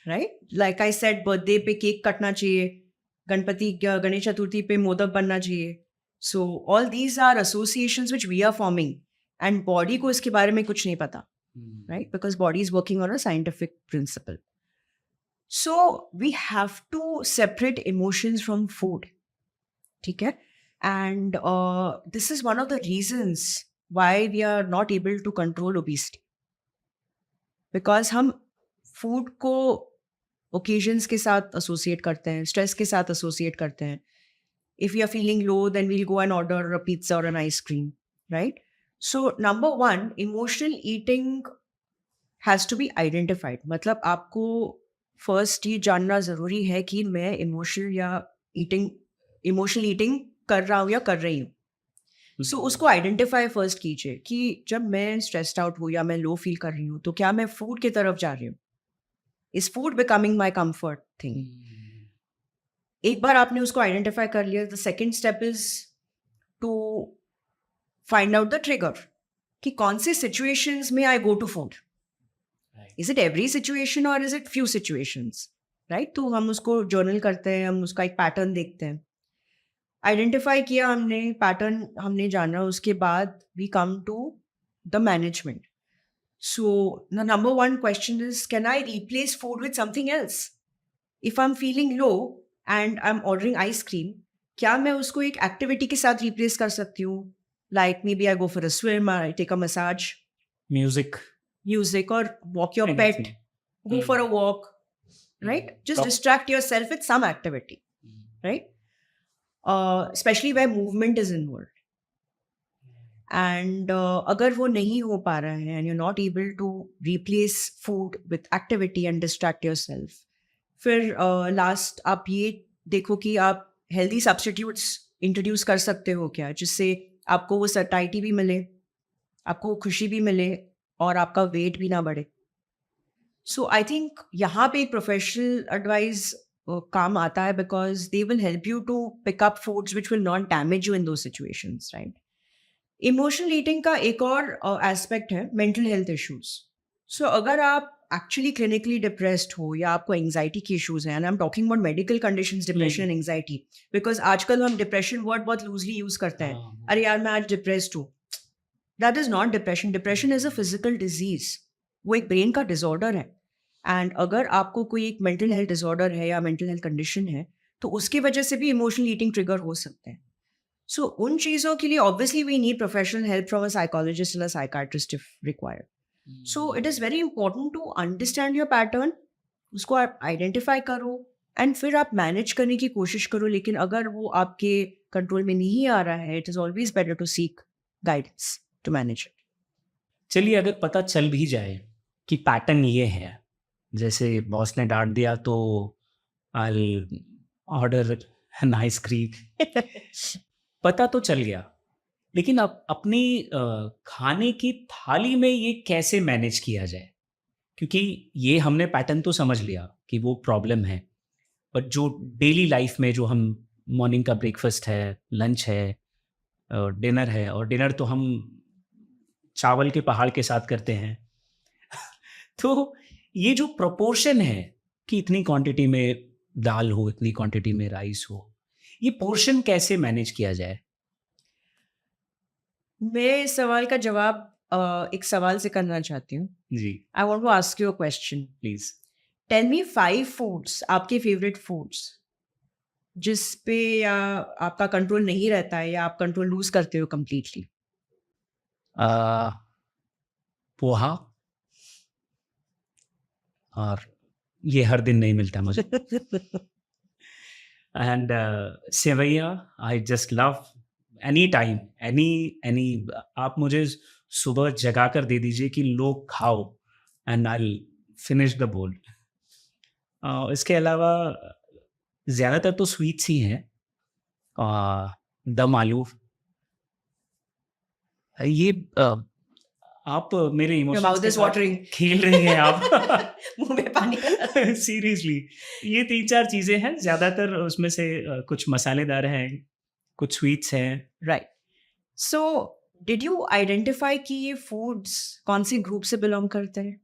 Right? Like I said, birthday पे केक कटना चाहिए, गणेश चतुर्थी पे मोदक बनना चाहिए। So all these are associations which we are forming, and body को इसके बारे में कुछ नहीं पता, right? Because body is working on a scientific principle. So we have to separate emotions from food. ठीक है? And this is one of the reasons why we are not able to control obesity. Because हम food को occasions के साथ associate करते हैं, stress के साथ associate करते हैं. If we are feeling low, then we'll go and order a pizza or an ice cream, right? So number one, emotional eating has to be identified. मतलब आपको फर्स्ट ये जानना ज़रूरी है कि मैं इमोशनल ईटिंग कर रहा हूँ या कर रही हूँ। सो उसको आइडेंटिफाई फर्स्ट कीजिए कि जब मैं स्ट्रेस्ड आउट हूँ या मैं लो फील कर रही हूँ, तो क्या मैं फूड की तरफ जा रही हूँ? Is food becoming my comfort thing? एक बार आपने उसको आइडेंटिफाई कर लिया, the second step is to find out the trigger कि कौन से सिचुएशंस में I go to food. Is it every situation or is it few situations? Right? तो हम उसको जर्नल करते हैं, हम उसका एक पैटर्न देखते हैं। आइडेंटिफाई किया हमने, पैटर्न हमने जाना, उसके बाद we come to the management. So the number one question is, can I replace food with something else? If I am feeling low and I am ordering ice cream, क्या मैं उसको एक एक्टिविटी के साथ रिप्लेस कर सकती हूँ? Like maybe I go for a swim, I take a massage, music, or walk your pet, go for a walk, right? Just distract yourself with some activity, right? Especially where movement is involved. And अगर वो नहीं हो पा रहा है and you're not able to replace food with activity and distract yourself, फिर last आप ये देखो कि आप healthy substitutes introduce कर सकते हो क्या, जिससे आपको वो satiety भी मिले, आपको खुशी भी मिले और आपका वेट भी ना बढ़े। सो आई थिंक यहाँ पे एक प्रोफेशनल एडवाइस काम आता है, because they will help you to pick up foods which will not damage you in those situations, right? Emotional eating का एक और एस्पेक्ट है मेंटल हेल्थ इश्यूज. सो अगर आप एक्चुअली क्लिनिकली डिप्रेस्ड हो या आपको एंजाइटी की इश्यूज हैं, and I am talking about medical conditions, depression and anxiety, because आजकल हम डिप्रेशन वर्ड बहुत लूजली यूज करते हैं. अरे यार मैं आज डिप्रेस्ड हूँ. That is not depression. Depression is a physical disease. वो एक ब्रेन का डिसऑर्डर है. एंड अगर आपको कोई एक मेंटल हेल्थ डिसऑर्डर है या मेंटल हेल्थ कंडीशन है, तो उसकी वजह से भी इमोशनल ईटिंग ट्रिगर हो सकते हैं. सो उन चीज़ों के लिए obviously we need professional help from a psychologist और psychiatrist if required. So it is very important to understand your pattern. उसको आप आइडेंटिफाई करो एंड फिर आप मैनेज करने की कोशिश करो. लेकिन अगर वो आपके कंट्रोल में नहीं आ रहा है, it is always better to seek guidance to manage it. चलिए, अगर पता चल भी जाए कि पैटर्न ये है, जैसे बॉस ने डांट दिया तो आई ऑर्डर एन आइसक्रीम, पता तो चल गया, लेकिन अब अपनी खाने की थाली में ये कैसे मैनेज किया जाए? क्योंकि ये हमने पैटर्न तो समझ लिया कि वो प्रॉब्लम है, बट जो डेली लाइफ में जो हम मॉर्निंग का ब्रेकफास्ट है, लंच है, डिनर है, और डिनर तो हम चावल के पहाड़ के साथ करते हैं तो ये जो प्रोपोर्शन है कि इतनी क्वांटिटी में दाल हो, इतनी क्वांटिटी में राइस हो, ये पोर्शन कैसे मैनेज किया जाए? मैं इस सवाल का जवाब एक सवाल से करना चाहती हूँ. जी, I want to ask you a question. Please. Tell me 5 foods, आपके फेवरेट फूड्स, जिस पे या आपका कंट्रोल नहीं रहता है या आप कंट्रोल लूज करते हो कंप्लीटली. पोहा, और ये हर दिन नहीं मिलता मुझे. And sewaiya, I just love any time, any आप मुझे सुबह जगा कर दे दीजिए कि लो खाओ, एंड आई फिनिश द बोल. इसके अलावा ज़्यादातर तो स्वीट्स ही हैं. दम आलू, ये आप मेरे Your इमोशंस mouth के is साथ watering. खेल रही हैं आप. मुंह में पानी. सीरियसली, ये 3-4 चीज़ें हैं, ज़्यादातर उसमें से कुछ मसालेदार हैं, कुछ स्वीट्स हैं. Right. So did you identify कि ये फूड्स कौन से ग्रुप से बिलोंग करते हैं?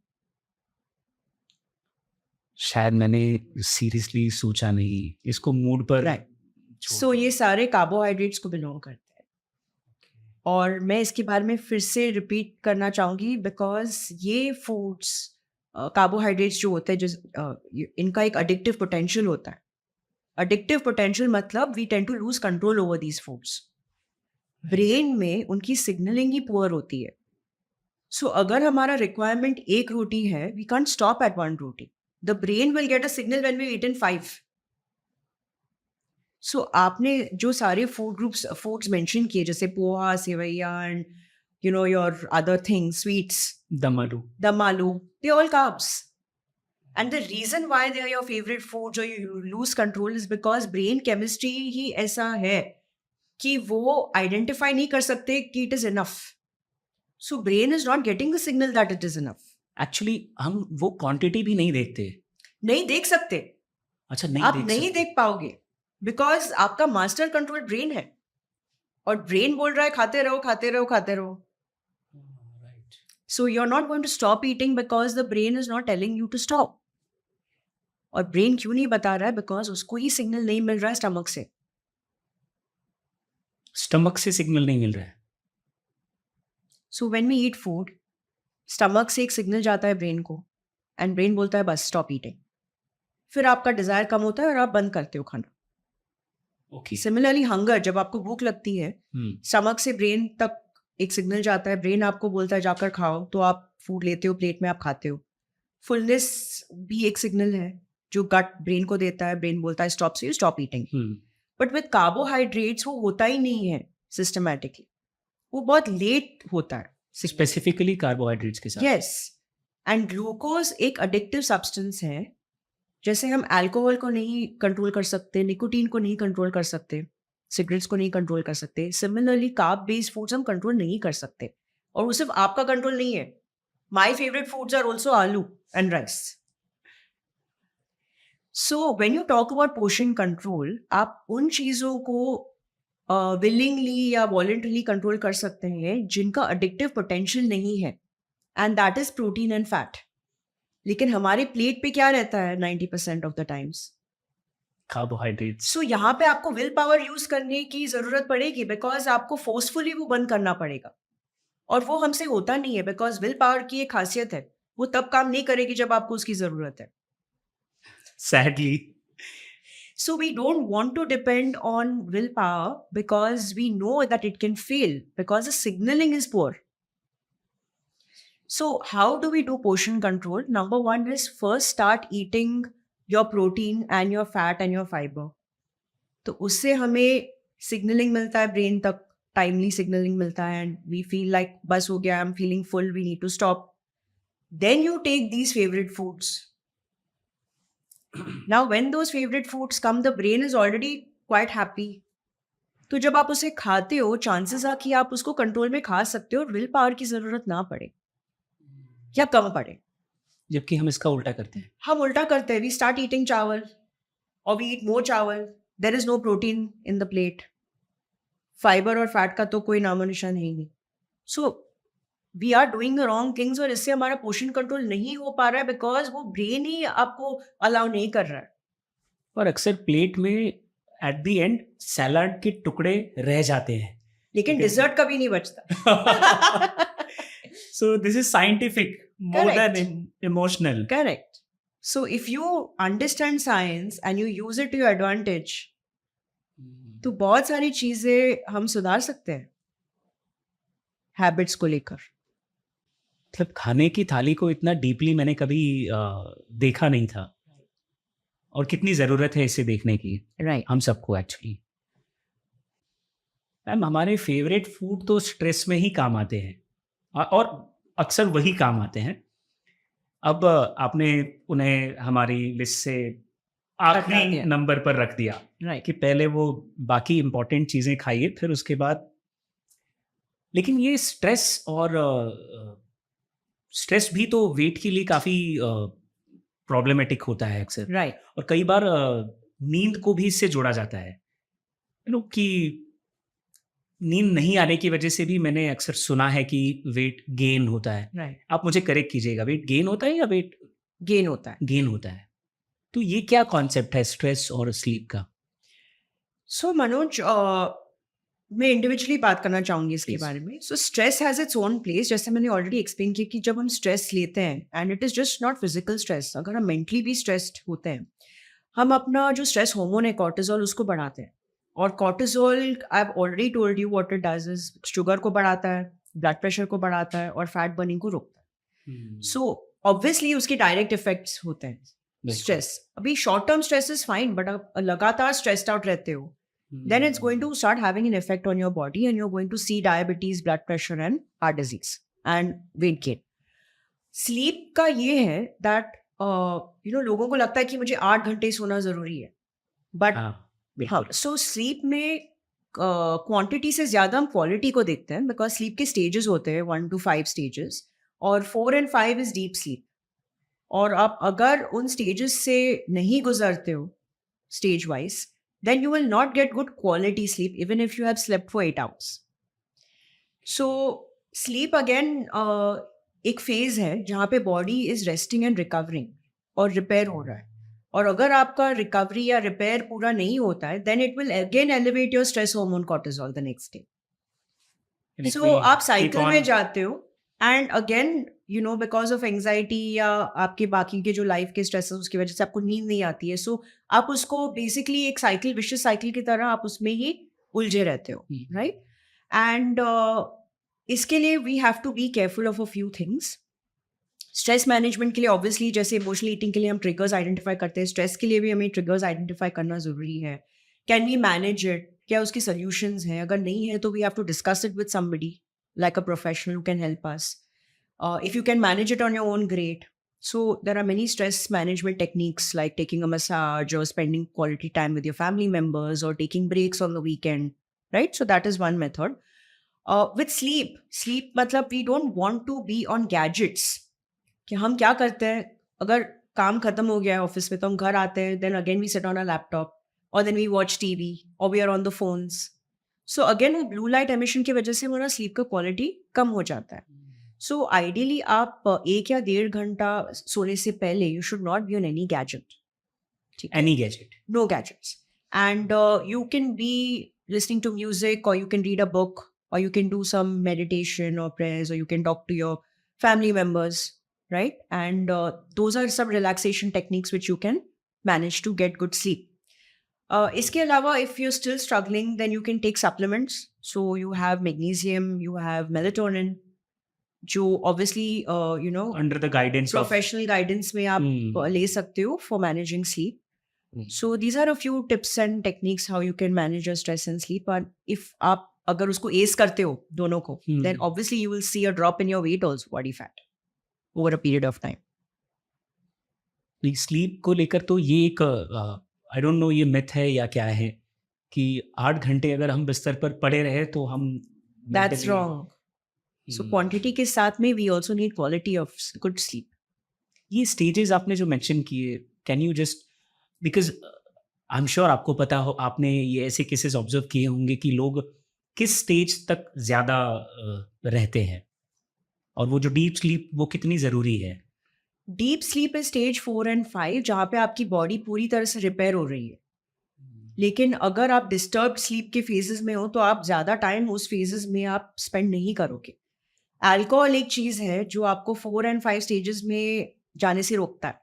शायद मैंने सीरियसली सोचा नहीं, इसको मूड पर राइट. छोड़ सो दिया. ये सारे कार्बोहाइड्रेट्स को बिलोंग करते हैं. और मैं इसके बारे में फिर से रिपीट करना चाहूँगी बिकॉज ये फूड्स कार्बोहाइड्रेट्स जो होते हैं, इनका एक अडिक्टिव पोटेंशियल होता है. अडिक्टिव पोटेंशियल मतलब we tend to lose control over these foods. Brain में उनकी सिग्नलिंग ही पुअर होती है. सो अगर हमारा रिक्वायरमेंट एक रोटी है, we can't stop at 1 roti. The brain will get a signal when we eat in 5. So आपने जो सारे फूड्स मेंशन किए, जैसे poha, sevaiya and you know your other things, sweets, dum aloo. Dum aloo, they all carbs. And the reason why they are your favorite foods or you lose control is because brain chemistry ही ऐसा है कि वो identify नहीं कर सकते कि it is enough. So brain is not getting the signal that it is enough. Actually हम वो क्वांटिटी भी नहीं देखते. नहीं देख सकते. अच्छा, नहीं आप देख नहीं सकते. देख पाओगे बिकॉज आपका मास्टर कंट्रोल ब्रेन है. और ब्रेन बोल रहा है खाते रहो खाते रहो खाते रहो. Right. So you're not going to stop eating because the brain is not telling you to stop. और ब्रेन क्यों नहीं बता रहा है? बिकॉज उसको ही सिग्नल नहीं मिल रहा है स्टमक से. स्टमक से सिग्नल नहीं मिल रहा है. So when we eat food, stomach से एक सिग्नल जाता है ब्रेन को एंड ब्रेन बोलता है बस स्टॉप ईटिंग. फिर आपका डिजायर कम होता है और आप बंद करते हो खाना. ओके. सिमिलरली हंगर, जब आपको भूख लगती है, हम्म. स्टमक से ब्रेन तक एक सिग्नल जाता है, ब्रेन आपको बोलता है जाकर खाओ, तो आप फूड लेते हो, प्लेट में आप खाते हो. फुलनेस भी एक सिग्नल है जो गट ब्रेन को देता है, ब्रेन बोलता है स्टॉप, से you stop eating. But with carbohydrates वो होता ही नहीं है सिस्टमैटिकली. वो बहुत लेट होता है. स्पेसिफिकली कार्बोहाइड्रेट्स के साथ. यस. एंड ग्लूकोज एक अडिक्टिव सब्सटेंस है. जैसे हम अल्कोहल को नहीं कंट्रोल कर सकते, निकोटीन को नहीं कंट्रोल कर सकते, सिगरेट्स को नहीं कंट्रोल कर सकते, सिमिलरली कार्ब बेस्ड फूड्स हम कंट्रोल नहीं कर सकते. और वो सिर्फ आपका कंट्रोल नहीं है. My favourite foods are also aloo and rice. So when you talk about portion control, आप उन चीज़ों को विलिंगली या वॉलंटरली कंट्रोल कर सकते हैं जिनका अडिक्टिव पोटेंशियल नहीं है, and that is protein and fat. लेकिन हमारे प्लेट पे क्या रहता है 90% ऑफ द टाइम्स? कार्बोहाइड्रेट्स. सो यहाँ पे आपको विल पावर यूज करने की जरूरत पड़ेगी, बिकॉज आपको फोर्सफुली वो बंद करना पड़ेगा, और वो हमसे होता नहीं है. बिकॉज विल पावर की एक खासियत है, वो तब काम नहीं करेगी जब आपको उसकी जरूरत है. Sadly. So we don't want to depend on willpower because we know that it can fail because the signaling is poor. So how do we do portion control? Number one is first start eating your protein and your fat and your fiber. तो उससे हमें signaling मिलता है brain तक, timely signaling मिलता है, and we feel like बस हो गया, I'm feeling full, we need to stop. Then you take these favorite foods. Now when those favorite foods come, the brain is already quite happy. तो जब आप उसे खाते हो, चांसेस है कि आप उसको कंट्रोल में खा सकते हो और विल पावर की जरूरत ना पड़े या कम पड़े. जबकि हम इसका उल्टा करते हैं. हम उल्टा करते हैं. वी स्टार्ट ईटिंग चावल और we eat more chawal. There is no protein in the plate. Fibre और फैट का तो कोई नामो निशान है ही नहीं. So we are doing the wrong things, और इससे हमारा पोषण कंट्रोल नहीं हो पा रहा है बिकॉज वो ब्रेन ही आपको अलाउ नहीं कर रहा है. और अक्सर प्लेट में एट द एंड सैलाड के टुकड़े रह जाते हैं. लेकिन डिजर्ट कभी नहीं बचता. So this is scientific more Correct. than emotional. Correct. So if you understand science and you use it to your advantage, तो बहुत सारी चीजें हम सुधार सकते हैं हैबिट्स को लेकर. मतलब खाने की थाली को इतना डीपली मैंने कभी देखा नहीं था, और कितनी ज़रूरत है इसे देखने की राइट. हम सबको एक्चुअली. मैम, हमारे फेवरेट फूड तो स्ट्रेस में ही काम आते हैं, और अक्सर वही काम आते हैं. अब आपने उन्हें हमारी लिस्ट से हटा आखिरी दिया. नंबर पर रख दिया राइट. कि पहले वो बाकी इम्पोर्टेंट चीज़ें खाइए, फिर उसके बाद. लेकिन ये स्ट्रेस और स्ट्रेस भी तो वेट के लिए काफ़ी प्रॉब्लमेटिक होता है अक्सर. राइट. और कई बार नींद को भी इससे जोड़ा जाता है. कि नींद नहीं आने की वजह से भी मैंने अक्सर सुना है कि वेट गेन होता है. राइट. आप मुझे करेक्ट कीजिएगा, वेट गेन होता है या वेट गेन होता है. गेन होता है? तो ये क्या कॉन्सेप्ट है स्ट्रेस और स्लीप का? सो मनोज, मैं इंडिविजुअली बात करना चाहूंगी इसके Please. बारे में. So stress has its own place. जैसे मैंने ऑलरेडी एक्सप्लेन किया कि जब हम स्ट्रेस लेते हैं, and it is just not physical stress, अगर हम मेंटली भी स्ट्रेस्ड होते हैं, हम अपना जो स्ट्रेस हार्मोन है कॉर्टिसोल, उसको बढ़ाते हैं. और cortisol, I have already told you what it does is sugar को बढ़ाता है, ब्लड प्रेशर को बढ़ाता है, और फैट बर्निंग को रोकता है. सो ऑब्वियसली उसके डायरेक्ट इफेक्ट्स होते हैं स्ट्रेस. अभी short term stress is fine, but आप लगातार स्ट्रेस्ड आउट रहते हो, then it's going to start having an effect on your body, and you're going to see diabetes, blood pressure, and heart disease and weight gain. Sleep का ये है that लोगों को लगता है कि मुझे 8 घंटे सोना जरूरी है, but हाँ, so sleep में क्वांटिटी से ज्यादा हम क्वालिटी को देखते हैं, बिकॉज स्लीप के स्टेजेस होते हैं 1 to 5 स्टेजेस, और 4 and 5 इज डीप स्लीप. और आप अगर उन स्टेजेस से नहीं गुजरते हो stage wise, then you will not get good quality sleep even if you have slept for 8 hours. So sleep again एक phase है जहाँ पे body is resting and recovering और repair हो रहा है. और अगर आपका recovery या repair पूरा नहीं होता है, then it will again elevate your stress hormone cortisol the next day. So आप cycle में जाते हो, and again because of anxiety या आपके बाकी के जो लाइफ के स्ट्रेसेस, उसकी वजह से आपको नींद नहीं आती है. सो आप उसको बेसिकली एक साइकिल, विशियस साइकिल की तरह आप उसमें ही उलझे रहते हो, राइट. एंड इसके लिए we have to be careful of a few things. Stress management के लिए ऑब्वियसली, जैसे इमोशनल ईटिंग के लिए हम ट्रिगर्स आइडेंटिफाई करते हैं, स्ट्रेस के लिए भी हमें ट्रिगर्स आइडेंटिफाई करना ज़रूरी है. Can we manage it? क्या उसकी सोल्यूशंस हैं? अगर नहीं है तो we have to discuss it with somebody like a professional who can help us. If you can manage it on your own, great. So there are many stress management techniques like taking a massage or spending quality time with your family members or taking breaks on the weekend, right? So that is one method. With sleep मतलब we don't want to be on gadgets. कि हम क्या करते हैं, अगर काम खत्म हो गया है ऑफिस में तो हम घर आते हैं, then again we sit on a laptop or then we watch TV or we are on the phones. So again वो ब्लू लाइट एमिशन की वजह से हमारा स्लीप का क्वालिटी कम हो जाता है. सो आइडियली आप 1 या 1.5 घंटा सोने से पहले you should not be on any gadget. ठीक है? Any gadget. No gadgets. And you can be listening to music, or you can read a book, or you can do some meditation or prayers, or you can talk to your family members, right? And those are some relaxation techniques which you can manage to get good sleep. इसके अलावा if you're still struggling, then you can take supplements. So you have magnesium, you have melatonin, जो obviously under the guidance of. professional guidance में आप ले सकते हो for managing sleep. So these are a few tips and techniques how you can manage your stress and sleep. But if आप अगर उसको ace करते हो दोनों को, then obviously you will see a drop in your weight also, body fat, over a period of time. Sleep को लेकर तो ये एक आई डोंट नो ये मिथ है या क्या है कि 8 घंटे अगर हम बिस्तर पर पड़े रहे तो हम That's mentally- wrong. So quantity के साथ में we also need quality of good sleep. ये स्टेजेस आपने जो मेंशन किए, can you just, because I am sure आपको पता हो, आपने ये ऐसे केसेस ऑब्जर्व किए होंगे कि लोग किस स्टेज तक ज़्यादा रहते हैं और वो जो डीप स्लीप वो कितनी ज़रूरी है. Deep sleep is stage 4 and 5 जहाँ पे आपकी बॉडी पूरी तरह से रिपेयर हो रही है. लेकिन अगर आप डिस्टर्ब स्लीप के फेजेस में हो तो आप ज़्यादा टाइम उस फेजेस में आप स्पेंड नहीं करोगे. अल्कोहल एक चीज़ है जो आपको 4 and 5 स्टेजेस में जाने से रोकता है.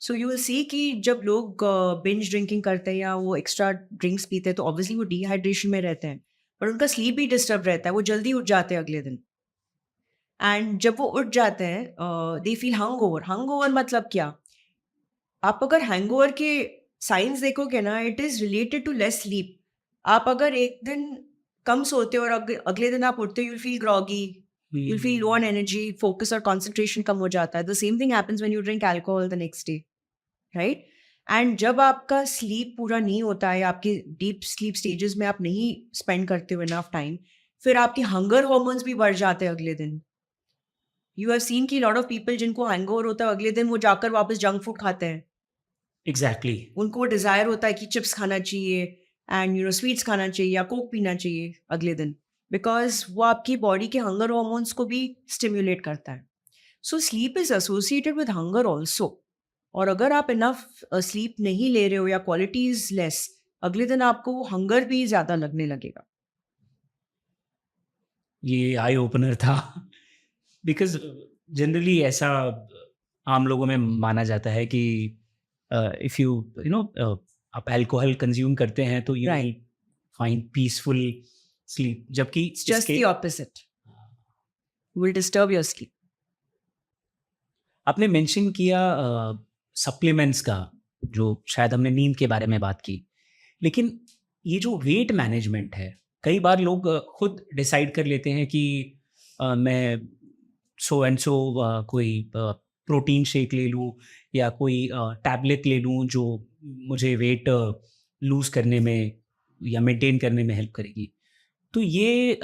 सो यू विल सी कि जब लोग बिंज ड्रिंकिंग करते हैं या वो एक्स्ट्रा ड्रिंक्स पीते हैं तो ऑब्वियसली वो डिहाइड्रेशन में रहते हैं, पर उनका स्लीप भी डिस्टर्ब रहता है, वो जल्दी उठ जाते हैं अगले दिन. एंड जब वो उठ जाते हैं दे फील हंगओवर. हंगओवर मतलब क्या? आप अगर हैंगओवर के साइंस देखोगे ना, it is related to less sleep. आप अगर एक दिन कम सोते हो और अगले दिन आप उठते हो, you feel groggy, you'll feel low on energy, focus or concentration कम हो जाता है. The same thing happens when you drink alcohol the next day, right? And जब आपका sleep पूरा नहीं होता है, आपके deep sleep stages में आप नहीं spend करते हो enough time, फिर आपके hunger hormones भी बढ़ जाते हैं अगले दिन. You have seen कि lot of people जिनको hangover होता है अगले दिन वो जाकर वापस junk food खाते हैं. एग्जैक्टली. उनको डिज़ायर होता है कि चिप्स खाना चाहिए एंड स्वीट्स खाना चाहिए या कोक पीना चाहिए अगले दिन, बिकॉज वो आपकी बॉडी के हंगर हॉर्मोन्स को भी स्टिम्युलेट करता है. So sleep is associated with hunger also. और अगर आप इनफ स्लीप नहीं ले रहे हो या क्वालिटी इज लेस, अगले दिन आपको हंगर भी ज़्यादा लगने लगेगा. ये आई ओपनर था बिकॉज जनरली ऐसा आम लोगों में माना जाता है कि इफ़ यू नो आप अल्कोहल कंज्यूम करते हैं तो you Right. Find peaceful sleep, जबकि just the opposite will disturb your sleep. आपने मेंशन किया सप्लीमेंट्स का, जो शायद हमने नींद के बारे में बात की, लेकिन ये जो वेट मैनेजमेंट है, कई बार लोग खुद डिसाइड कर लेते हैं कि मैं सो एंड सो कोई प्रोटीन शेक ले लूँ या कोई टैबलेट ले लूँ जो मुझे वेट लूज़ करने में या मेंटेन करने में हेल्प करेगी. तो ये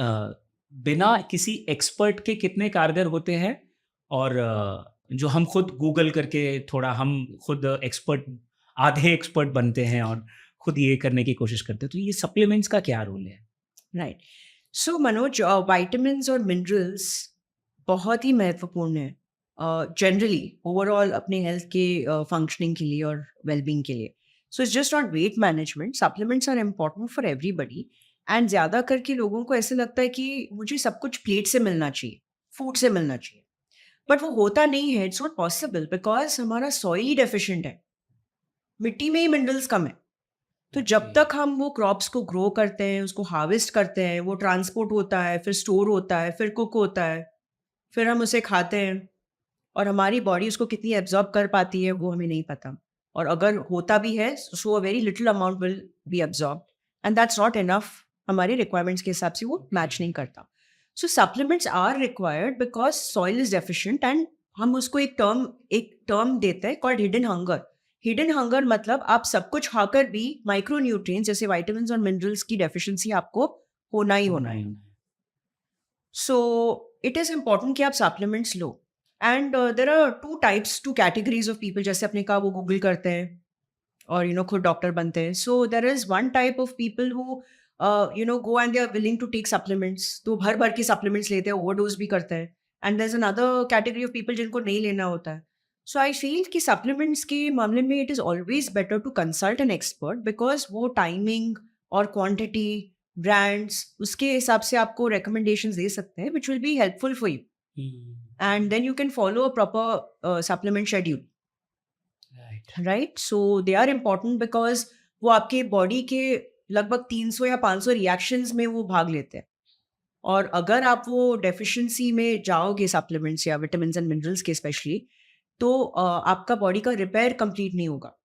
बिना किसी एक्सपर्ट के कितने कारगर होते हैं, और जो हम खुद गूगल करके थोड़ा हम खुद एक्सपर्ट, आधे एक्सपर्ट बनते हैं और खुद ये करने की कोशिश करते हैं, तो ये सप्लीमेंट्स का क्या रोल है? राइट. सो मनोज, वाइटामिन्स और मिनरल्स बहुत ही महत्वपूर्ण है जनरली ओवरऑल अपने हेल्थ के फंक्शनिंग के लिए और वेलबींग के लिए. So it's just not weight management. Supplements are important for everybody. And ज़्यादा करके लोगों को ऐसे लगता है कि मुझे सब कुछ प्लेट से मिलना चाहिए, फूड से मिलना चाहिए, बट वो होता नहीं है. इट्स नॉट पॉसिबल बिकॉज हमारा सॉइल ही डेफिशिएंट है, मिट्टी में ही मिनरल्स कम है. तो जब तक हम वो क्रॉप्स को ग्रो करते हैं, उसको हार्वेस्ट करते हैं, वो ट्रांसपोर्ट होता है, फिर स्टोर होता है, फिर कुक होता है, फिर हम उसे खाते हैं, और हमारी बॉडी उसको कितनी एब्जॉर्ब कर पाती है वो हमें नहीं पता. और अगर होता भी है so a very little amount will be absorb and that's not enough. हमारे रिक्वायरमेंट्स के हिसाब से वो मैच नहीं करता. So supplements are required because soil is deficient. And हम उसको एक टर्म देते हैं called hidden hunger. Hidden hunger मतलब आप सब कुछ खाकर भी माइक्रो न्यूट्रिएंट्स जैसे विटामिन्स और मिनरल्स की डेफिशिएंसी आपको होना ही होना है. सो इट इज़ इम्पॉर्टेंट कि आप सप्लीमेंट्स लो. And there are two categories of people. जैसे अपने का वो गूगल करते हैं और खुद डॉक्टर बनते हैं. So there is one type of people who go and they are willing to take supplements. तो भर भर के supplements लेते हैं, overdose भी करते हैं. And there's another category of people जिनको नहीं लेना होता है. So I feel कि supplements के मामले में it is always better to consult an expert because वो timing और quantity, brands, उसके हिसाब से आपको recommendations दे सकते हैं which will be helpful for you. And then you can follow a proper supplement schedule. Right? So they are important because वो आपके body के लगभग 300 या 500 रिएक्शंस में वो भाग लेते हैं. और अगर आप वो डेफिशिएंसी में जाओगे सप्लीमेंट्स या विटामिन्स एंड मिनरल्स के स्पेशली, तो आपका बॉडी का रिपेयर कंप्लीट नहीं होगा.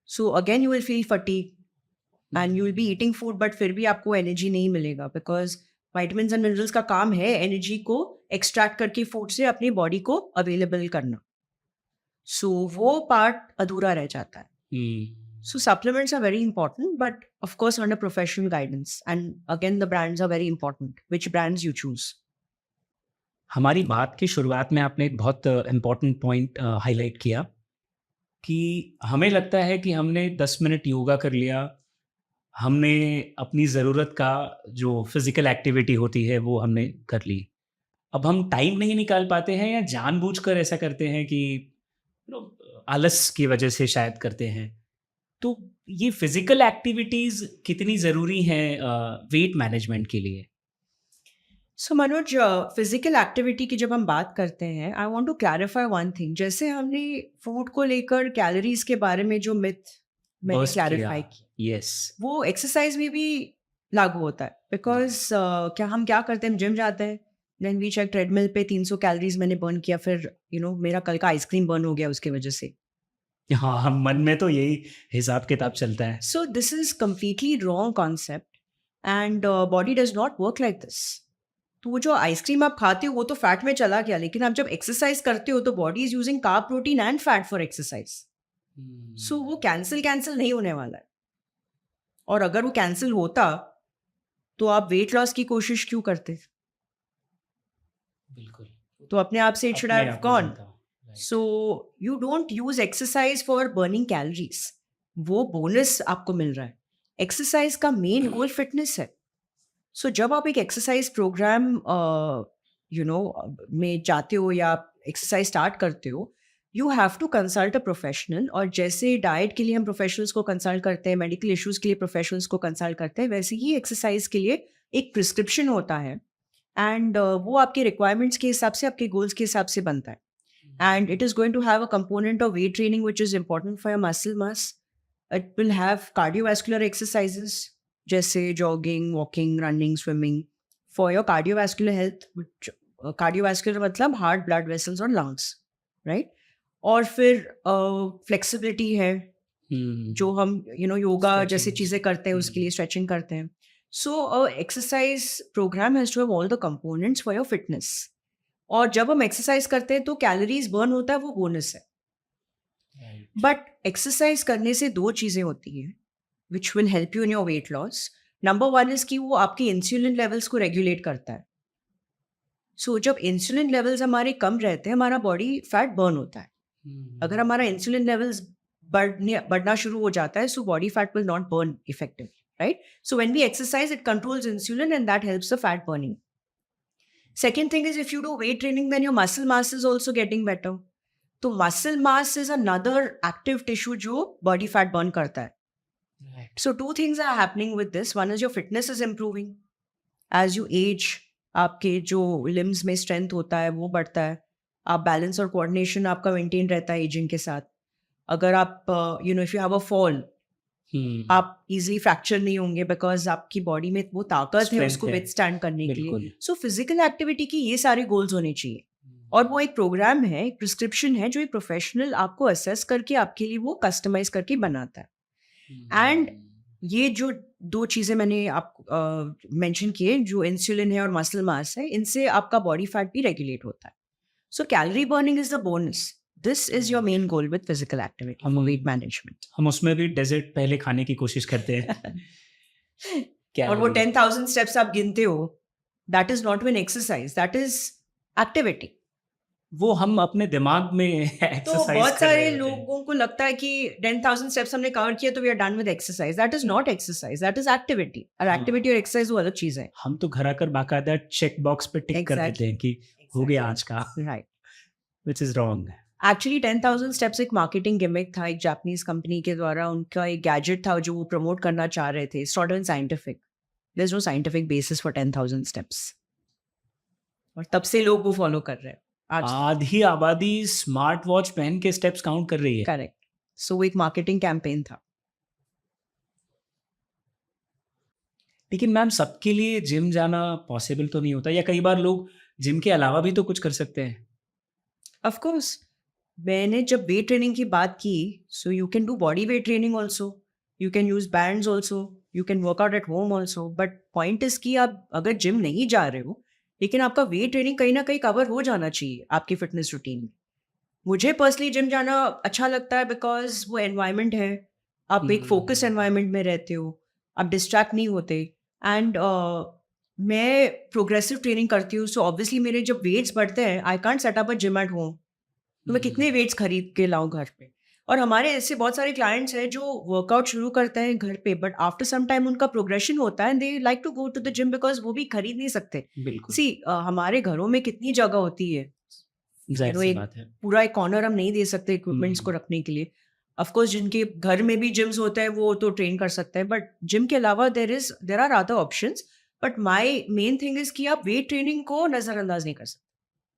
So again you will feel fatigue and you will be eating food but फिर भी आपको एनर्जी नहीं मिलेगा बिकॉज विटामिन्स एंड मिनरल्स का काम है एनर्जी को एक्सट्रैक्ट करके फूड से अपनी बॉडी को अवेलेबल करना. सो वो पार्ट अधूरा रह जाता है. So supplements are very important, but of course under professional guidance. And again, the brands are very important. Which brands you choose? हमारी बात की शुरुआत में आपने एक बहुत इम्पोर्टेंट पॉइंट हाईलाइट किया कि हमें लगता है कि हमने 10 मिनट योगा कर लिया, हमने अपनी ज़रूरत का जो फिज़िकल एक्टिविटी होती है वो हमने कर ली. अब हम टाइम नहीं निकाल पाते हैं या जानबूझकर ऐसा करते हैं कि आलस की वजह से शायद करते हैं. तो ये फिजिकल एक्टिविटीज कितनी ज़रूरी हैं वेट मैनेजमेंट के लिए? सो मनोज, फिजिकल एक्टिविटी की जब हम बात करते हैं, I want to clarify one thing. जैसे हमने फूड को लेकर कैलोरीज के बारे में जो मिथ मैंने क्लैरिफाई की, यस, वो एक्सरसाइज में भी लागू होता है. बिकॉज क्या हम क्या करते हैं, जिम जाते हैं, देन वी चेक ट्रेडमिल पे 300 कैलोरीज मैंने बर्न किया, फिर मेरा कल का आइसक्रीम बर्न हो गया उसके वजह से. हाँ, हम मन में तो यही हिसाब किताब चलता है. सो this is completely wrong concept and body does not work like this. तो वो जो आइसक्रीम आप खाते हो वो तो फैट में चला गया, लेकिन आप जब एक्सरसाइज करते हो तो body is using carb, protein and fat for exercise. So वो कैंसिल नहीं होने वाला है. और अगर वो कैंसिल होता तो आप वेट लॉस की कोशिश क्यों करते? बिल्कुल. तो अपने आप से it should have gone. So you don't use exercise for burning calories. वो बोनस आपको मिल रहा है. एक्सरसाइज का मेन गोल फिटनेस है. सो जब आप एक एक्सरसाइज प्रोग्राम में जाते हो या एक्सरसाइज स्टार्ट करते हो, you have to consult a professional. और जैसे डाइट के लिए हम प्रोफेशनल्स को कंसल्ट करते हैं, मेडिकल इश्यूज के लिए प्रोफेशनल्स को कंसल्ट करते हैं, वैसे ही एक्सरसाइज के लिए एक प्रिस्क्रिप्शन होता है. एंड वो आपके रिक्वायरमेंट्स के हिसाब से, आपके गोल्स के हिसाब से बनता है. And it is going to have a component of weight training which is important for your muscle mass. It will have cardiovascular exercises जैसे jogging, walking, running, swimming for your cardiovascular health. Which cardiovascular मतलब heart, blood vessels और lungs, right? और फिर flexibility है, जो हम योगा जैसे चीज़ें करते हैं उसके लिए stretching करते हैं. So exercise program has to have all the components for your fitness. और जब हम एक्सरसाइज करते हैं तो कैलोरीज बर्न होता है, वो बोनस है. बट एक्सरसाइज करने से 2 चीज़ें होती हैं which will help you in your weight loss. Number 1 is कि वो आपके इंसुलिन लेवल्स को रेगुलेट करता है. सो जब इंसुलिन लेवल्स हमारे कम रहते हैं, हमारा बॉडी फैट बर्न होता है. अगर हमारा इंसुलिन लेवल्स बढ़ना शुरू हो जाता है, so body fat will not burn effectively, right? So when we exercise, it controls insulin and that helps the fat burning. Second thing is, if you do weight training, then your muscle mass is also getting better. So muscle mass is another active tissue जो body fat burn करता है. Right. So 2 things are happening with this. One is your fitness is improving. As you age, आपके जो limbs में strength होता है वो बढ़ता है. आप balance और coordination आपका maintain रहता है aging के साथ. अगर आप if you have a fall, आप इजीली फ्रैक्चर नहीं होंगे बिकॉज आपकी बॉडी में वो ताकत है उसको विथस्टैंड करने के लिए. सो फिजिकल एक्टिविटी की ये सारे गोल्स होने चाहिए. और वो एक प्रोग्राम है, एक प्रिस्क्रिप्शन है जो एक प्रोफेशनल आपको असेस करके आपके लिए वो कस्टमाइज करके बनाता है. एंड ये जो 2 चीज़ें मैंने आपको मेंशन किए, जो इंसुलिन है और मसल मास है, इनसे आपका बॉडी फैट भी रेगुलेट होता है. So calorie burning is the bonus. This is your main goal with physical activity, weight management. हम उसमें भी डेजर्ट पहले खाने की कोशिश करते हैं. और वो 10,000 steps आप गिनते हो, that is not an exercise, that is activity. वो हम अपने दिमाग में तो एक्सरसाइज बहुत कर रहे सारे होते हैं। लोगों को लगता है कि 10,000 स्टेप्स हमने कवर किया तो we are done with exercise. That is not exercise, that is activity. और हाँ। एक्टिविटी और एक्सरसाइज वो अलग चीज है. हम तो घर आकर बाकायदा चेक बॉक्स पे टिक कर देते हैं कि हो गया आज का, right. Which is wrong. Actually 10,000 steps एक मार्केटिंग गिमिक था, एक जापानीज कंपनी के द्वारा. उनका एक गैजेट था जो वो प्रमोट करना चाह रहे थे. It's not even scientific. There is no scientific basis for 10,000 steps. और तब से लोग वो फॉलो कर रहे हैं आज. आधी आबादी स्मार्ट वॉच पहन के स्टेप्स काउंट कर रही है। करेक्ट. सो वो एक मार्केटिंग कैंपेन था. लेकिन मैम सबके लिए जिम जाना पॉसिबल तो नहीं होता, या कई बार लोग जिम के अलावा भी तो कुछ कर सकते हैं। Of course. मैंने जब वेट ट्रेनिंग की बात की, so you can do body weight training also, you can use bands also, you can work out at home also. But point is कि आप अगर जिम नहीं जा रहे हो, लेकिन आपका वेट ट्रेनिंग कहीं ना कहीं कवर हो जाना चाहिए आपकी फिटनेस रूटीन में. मुझे पर्सनली जिम जाना अच्छा लगता है बिकॉज वो एनवायरनमेंट है. आप एक फोकस एनवायरनमेंट में रहते हो, आप डिस्ट्रैक्ट नहीं होते. एंड मैं प्रोग्रेसिव ट्रेनिंग करती हूँ, सो ऑब्वियसली मेरे जब वेट्स बढ़ते हैं, I can't set up a gym at home. तो मैं कितने वेट्स खरीद के लाऊं घर पे. और हमारे ऐसे बहुत सारे क्लाइंट्स हैं जो वर्कआउट शुरू करते हैं घर पे, बट आफ्टर सम टाइम उनका प्रोग्रेशन होता है, they like to go to the gym because वो भी खरीद नहीं सकते. बिल्कुल सी हमारे घरों में कितनी जगह होती है, जाहिर सी एक बात है। पूरा एक कॉर्नर हम नहीं दे सकते इक्विपमेंट्स को रखने के लिए. ऑफ कोर्स जिनके घर में भी जिम्स होते हैं वो तो ट्रेन कर सकते हैं, बट जिम के अलावा there are other options. But my main thing is कि आप वेट ट्रेनिंग को नजरअंदाज नहीं कर सकते.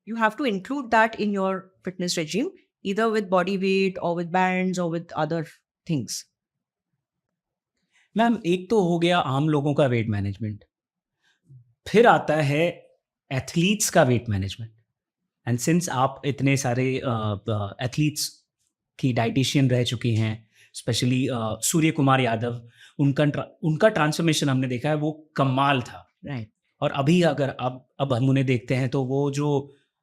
You have to include that in your fitness regime, either with body weight or with bands or with other things. Ma'am एक तो हो गया आम लोगों का वेट मैनेजमेंट, फिर आता है एथलीट्स का वेट मैनेजमेंट. एंड सिंस आप इतने सारे एथलीट्स की डाइटिशियन रह चुकी हैं, स्पेशली सूर्य कुमार यादव, उनका ट्रांसफॉर्मेशन हमने देखा है, वो कमाल था. Right. और अभी अगर अब हम उन्हें देखते हैं तो वो जो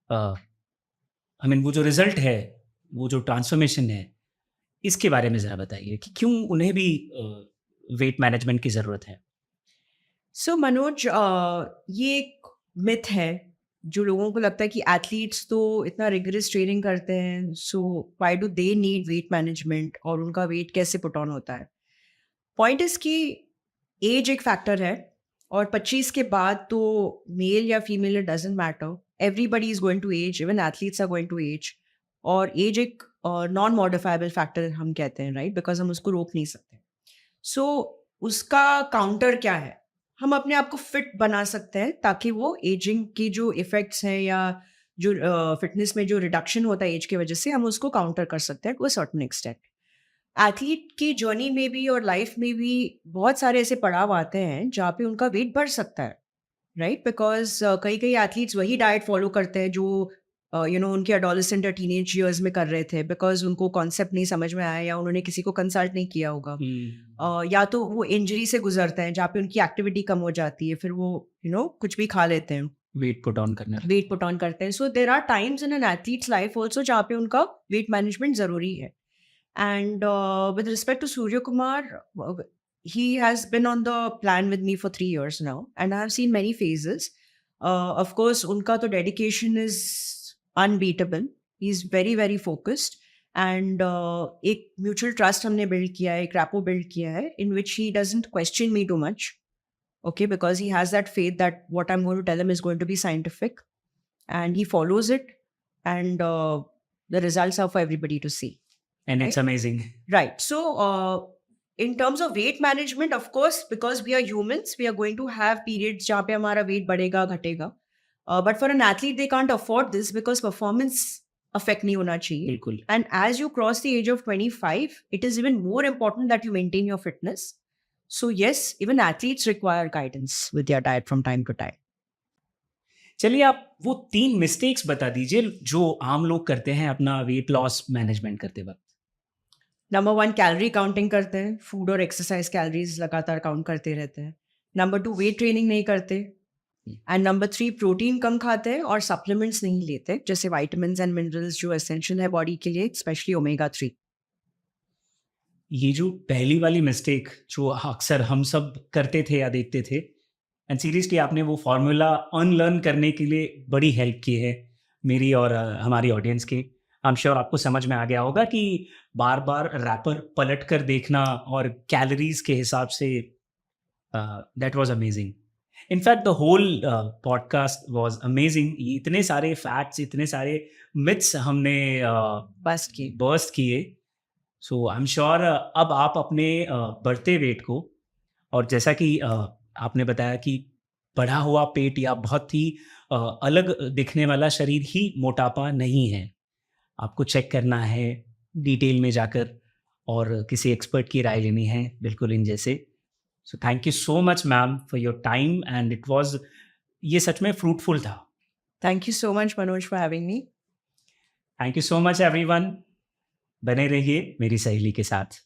वो जो रिजल्ट है, वो जो ट्रांसफॉर्मेशन है, इसके बारे में ज़रा बताइए कि क्यों उन्हें भी वेट मैनेजमेंट की ज़रूरत है. So मनोज, ये एक मिथ है जो लोगों को लगता है कि एथलीट्स तो इतना रिगरस ट्रेनिंग करते हैं, so why do they need weight management और उनका वेट कैसे पुट ऑन होता है. पॉइंट इज कि एज एक फैक्टर है, और 25 के बाद तो मेल या female it doesn't matter, everybody is going to age, even athletes are going to age. और एज एक नॉन मॉडिफाइबल फैक्टर हम कहते हैं, राइट, बिकॉज हम उसको रोक नहीं सकते. सो उसका काउंटर क्या है? हम अपने आप को फिट बना सकते हैं ताकि वो एजिंग की जो इफेक्ट्स हैं या जो फिटनेस में जो रिडक्शन होता है एज की वजह से, हम उसको काउंटर कर सकते हैं to a certain extent. Athlete की जर्नी में भी और लाइफ में भी बहुत सारे ऐसे पड़ाव आते हैं जहाँ पे उनका वेट बढ़ सकता है, राइट, बिकॉज कई कई एथलीट्स वही डाइट फॉलो करते हैं जो उनके एडोलेसेंट या टीनेज ईयर्स में कर रहे थे, बिकॉज उनको कॉन्सेप्ट नहीं समझ में आया या उन्होंने किसी को कंसल्ट नहीं किया होगा. या तो वो इंजरी से गुजरते हैं जहाँ पे उनकी एक्टिविटी कम हो जाती है, फिर वो कुछ भी खा लेते हैं, वेट पुट ऑन करते हैं. So there are times in an athlete's life also जहाँ पे उनका वेट मैनेजमेंट ज़रूरी है. And with respect to Surya Kumar, he has been on the plan with me for 3 years now, and I have seen many phases. Of course, unka to dedication is unbeatable. He's very, very focused, and एक mutual trust हमने build किया है, एक rapport build किया है, in which he doesn't question me too much, okay, because he has that faith that what I'm going to tell him is going to be scientific, and he follows it, and the results are for everybody to see. And it's amazing. Right. So, in terms of weight management, of course, because we are humans, we are going to have periods जहाँ पे हमारा weight बढ़ेगा, घटेगा. But for an athlete, they can't afford this because performance affect नहीं होना चाहिए. बिल्कुल. And as you cross the age of 25, it is even more important that you maintain your fitness. So yes, even athletes require guidance with their diet from time to time. चलिए आप वो 3 mistakes बता दीजिए जो आम लोग करते हैं अपना वेट लॉस मैनेजमेंट करते वक्त. नंबर 1, कैलोरी काउंटिंग करते हैं, फूड और एक्सरसाइज कैलोरीज लगातार काउंट करते रहते हैं. नंबर 2, वेट ट्रेनिंग नहीं करते. एंड नंबर 3, प्रोटीन कम खाते हैं और सप्लीमेंट्स नहीं लेते, जैसे वाइटामिन्स एंड मिनरल्स जो एसेंशियल है बॉडी के लिए, स्पेशली ओमेगा 3. ये जो पहली वाली मिस्टेक जो अक्सर हम सब करते थे या देखते थे, एंड सीरियसली आपने वो फॉर्मूला अनलर्न करने के लिए बड़ी हेल्प की है. मेरी और हमारी ऑडियंस के। आई एम श्योर आपको समझ में आ गया होगा कि बार बार रैपर पलट कर देखना और कैलोरीज के हिसाब से, that was amazing. In fact the whole podcast was amazing. इतने सारे फैक्ट्स, इतने सारे मिथ्स हमने बस्ट की बर्स्ट किए। सो आई एम श्योर अब आप अपने बढ़ते वेट को, और जैसा कि आपने बताया कि बढ़ा हुआ पेट या बहुत ही अलग दिखने वाला शरीर ही मोटापा नहीं है। आपको चेक करना है डिटेल में जाकर और किसी एक्सपर्ट की राय लेनी है, बिल्कुल इन जैसे। So thank you so much ma'am for your time and it was, ये सच में फ्रूटफुल था। Thank you so much Manoj for having me. Thank you so much everyone. बने रहिए मेरी सहेली के साथ।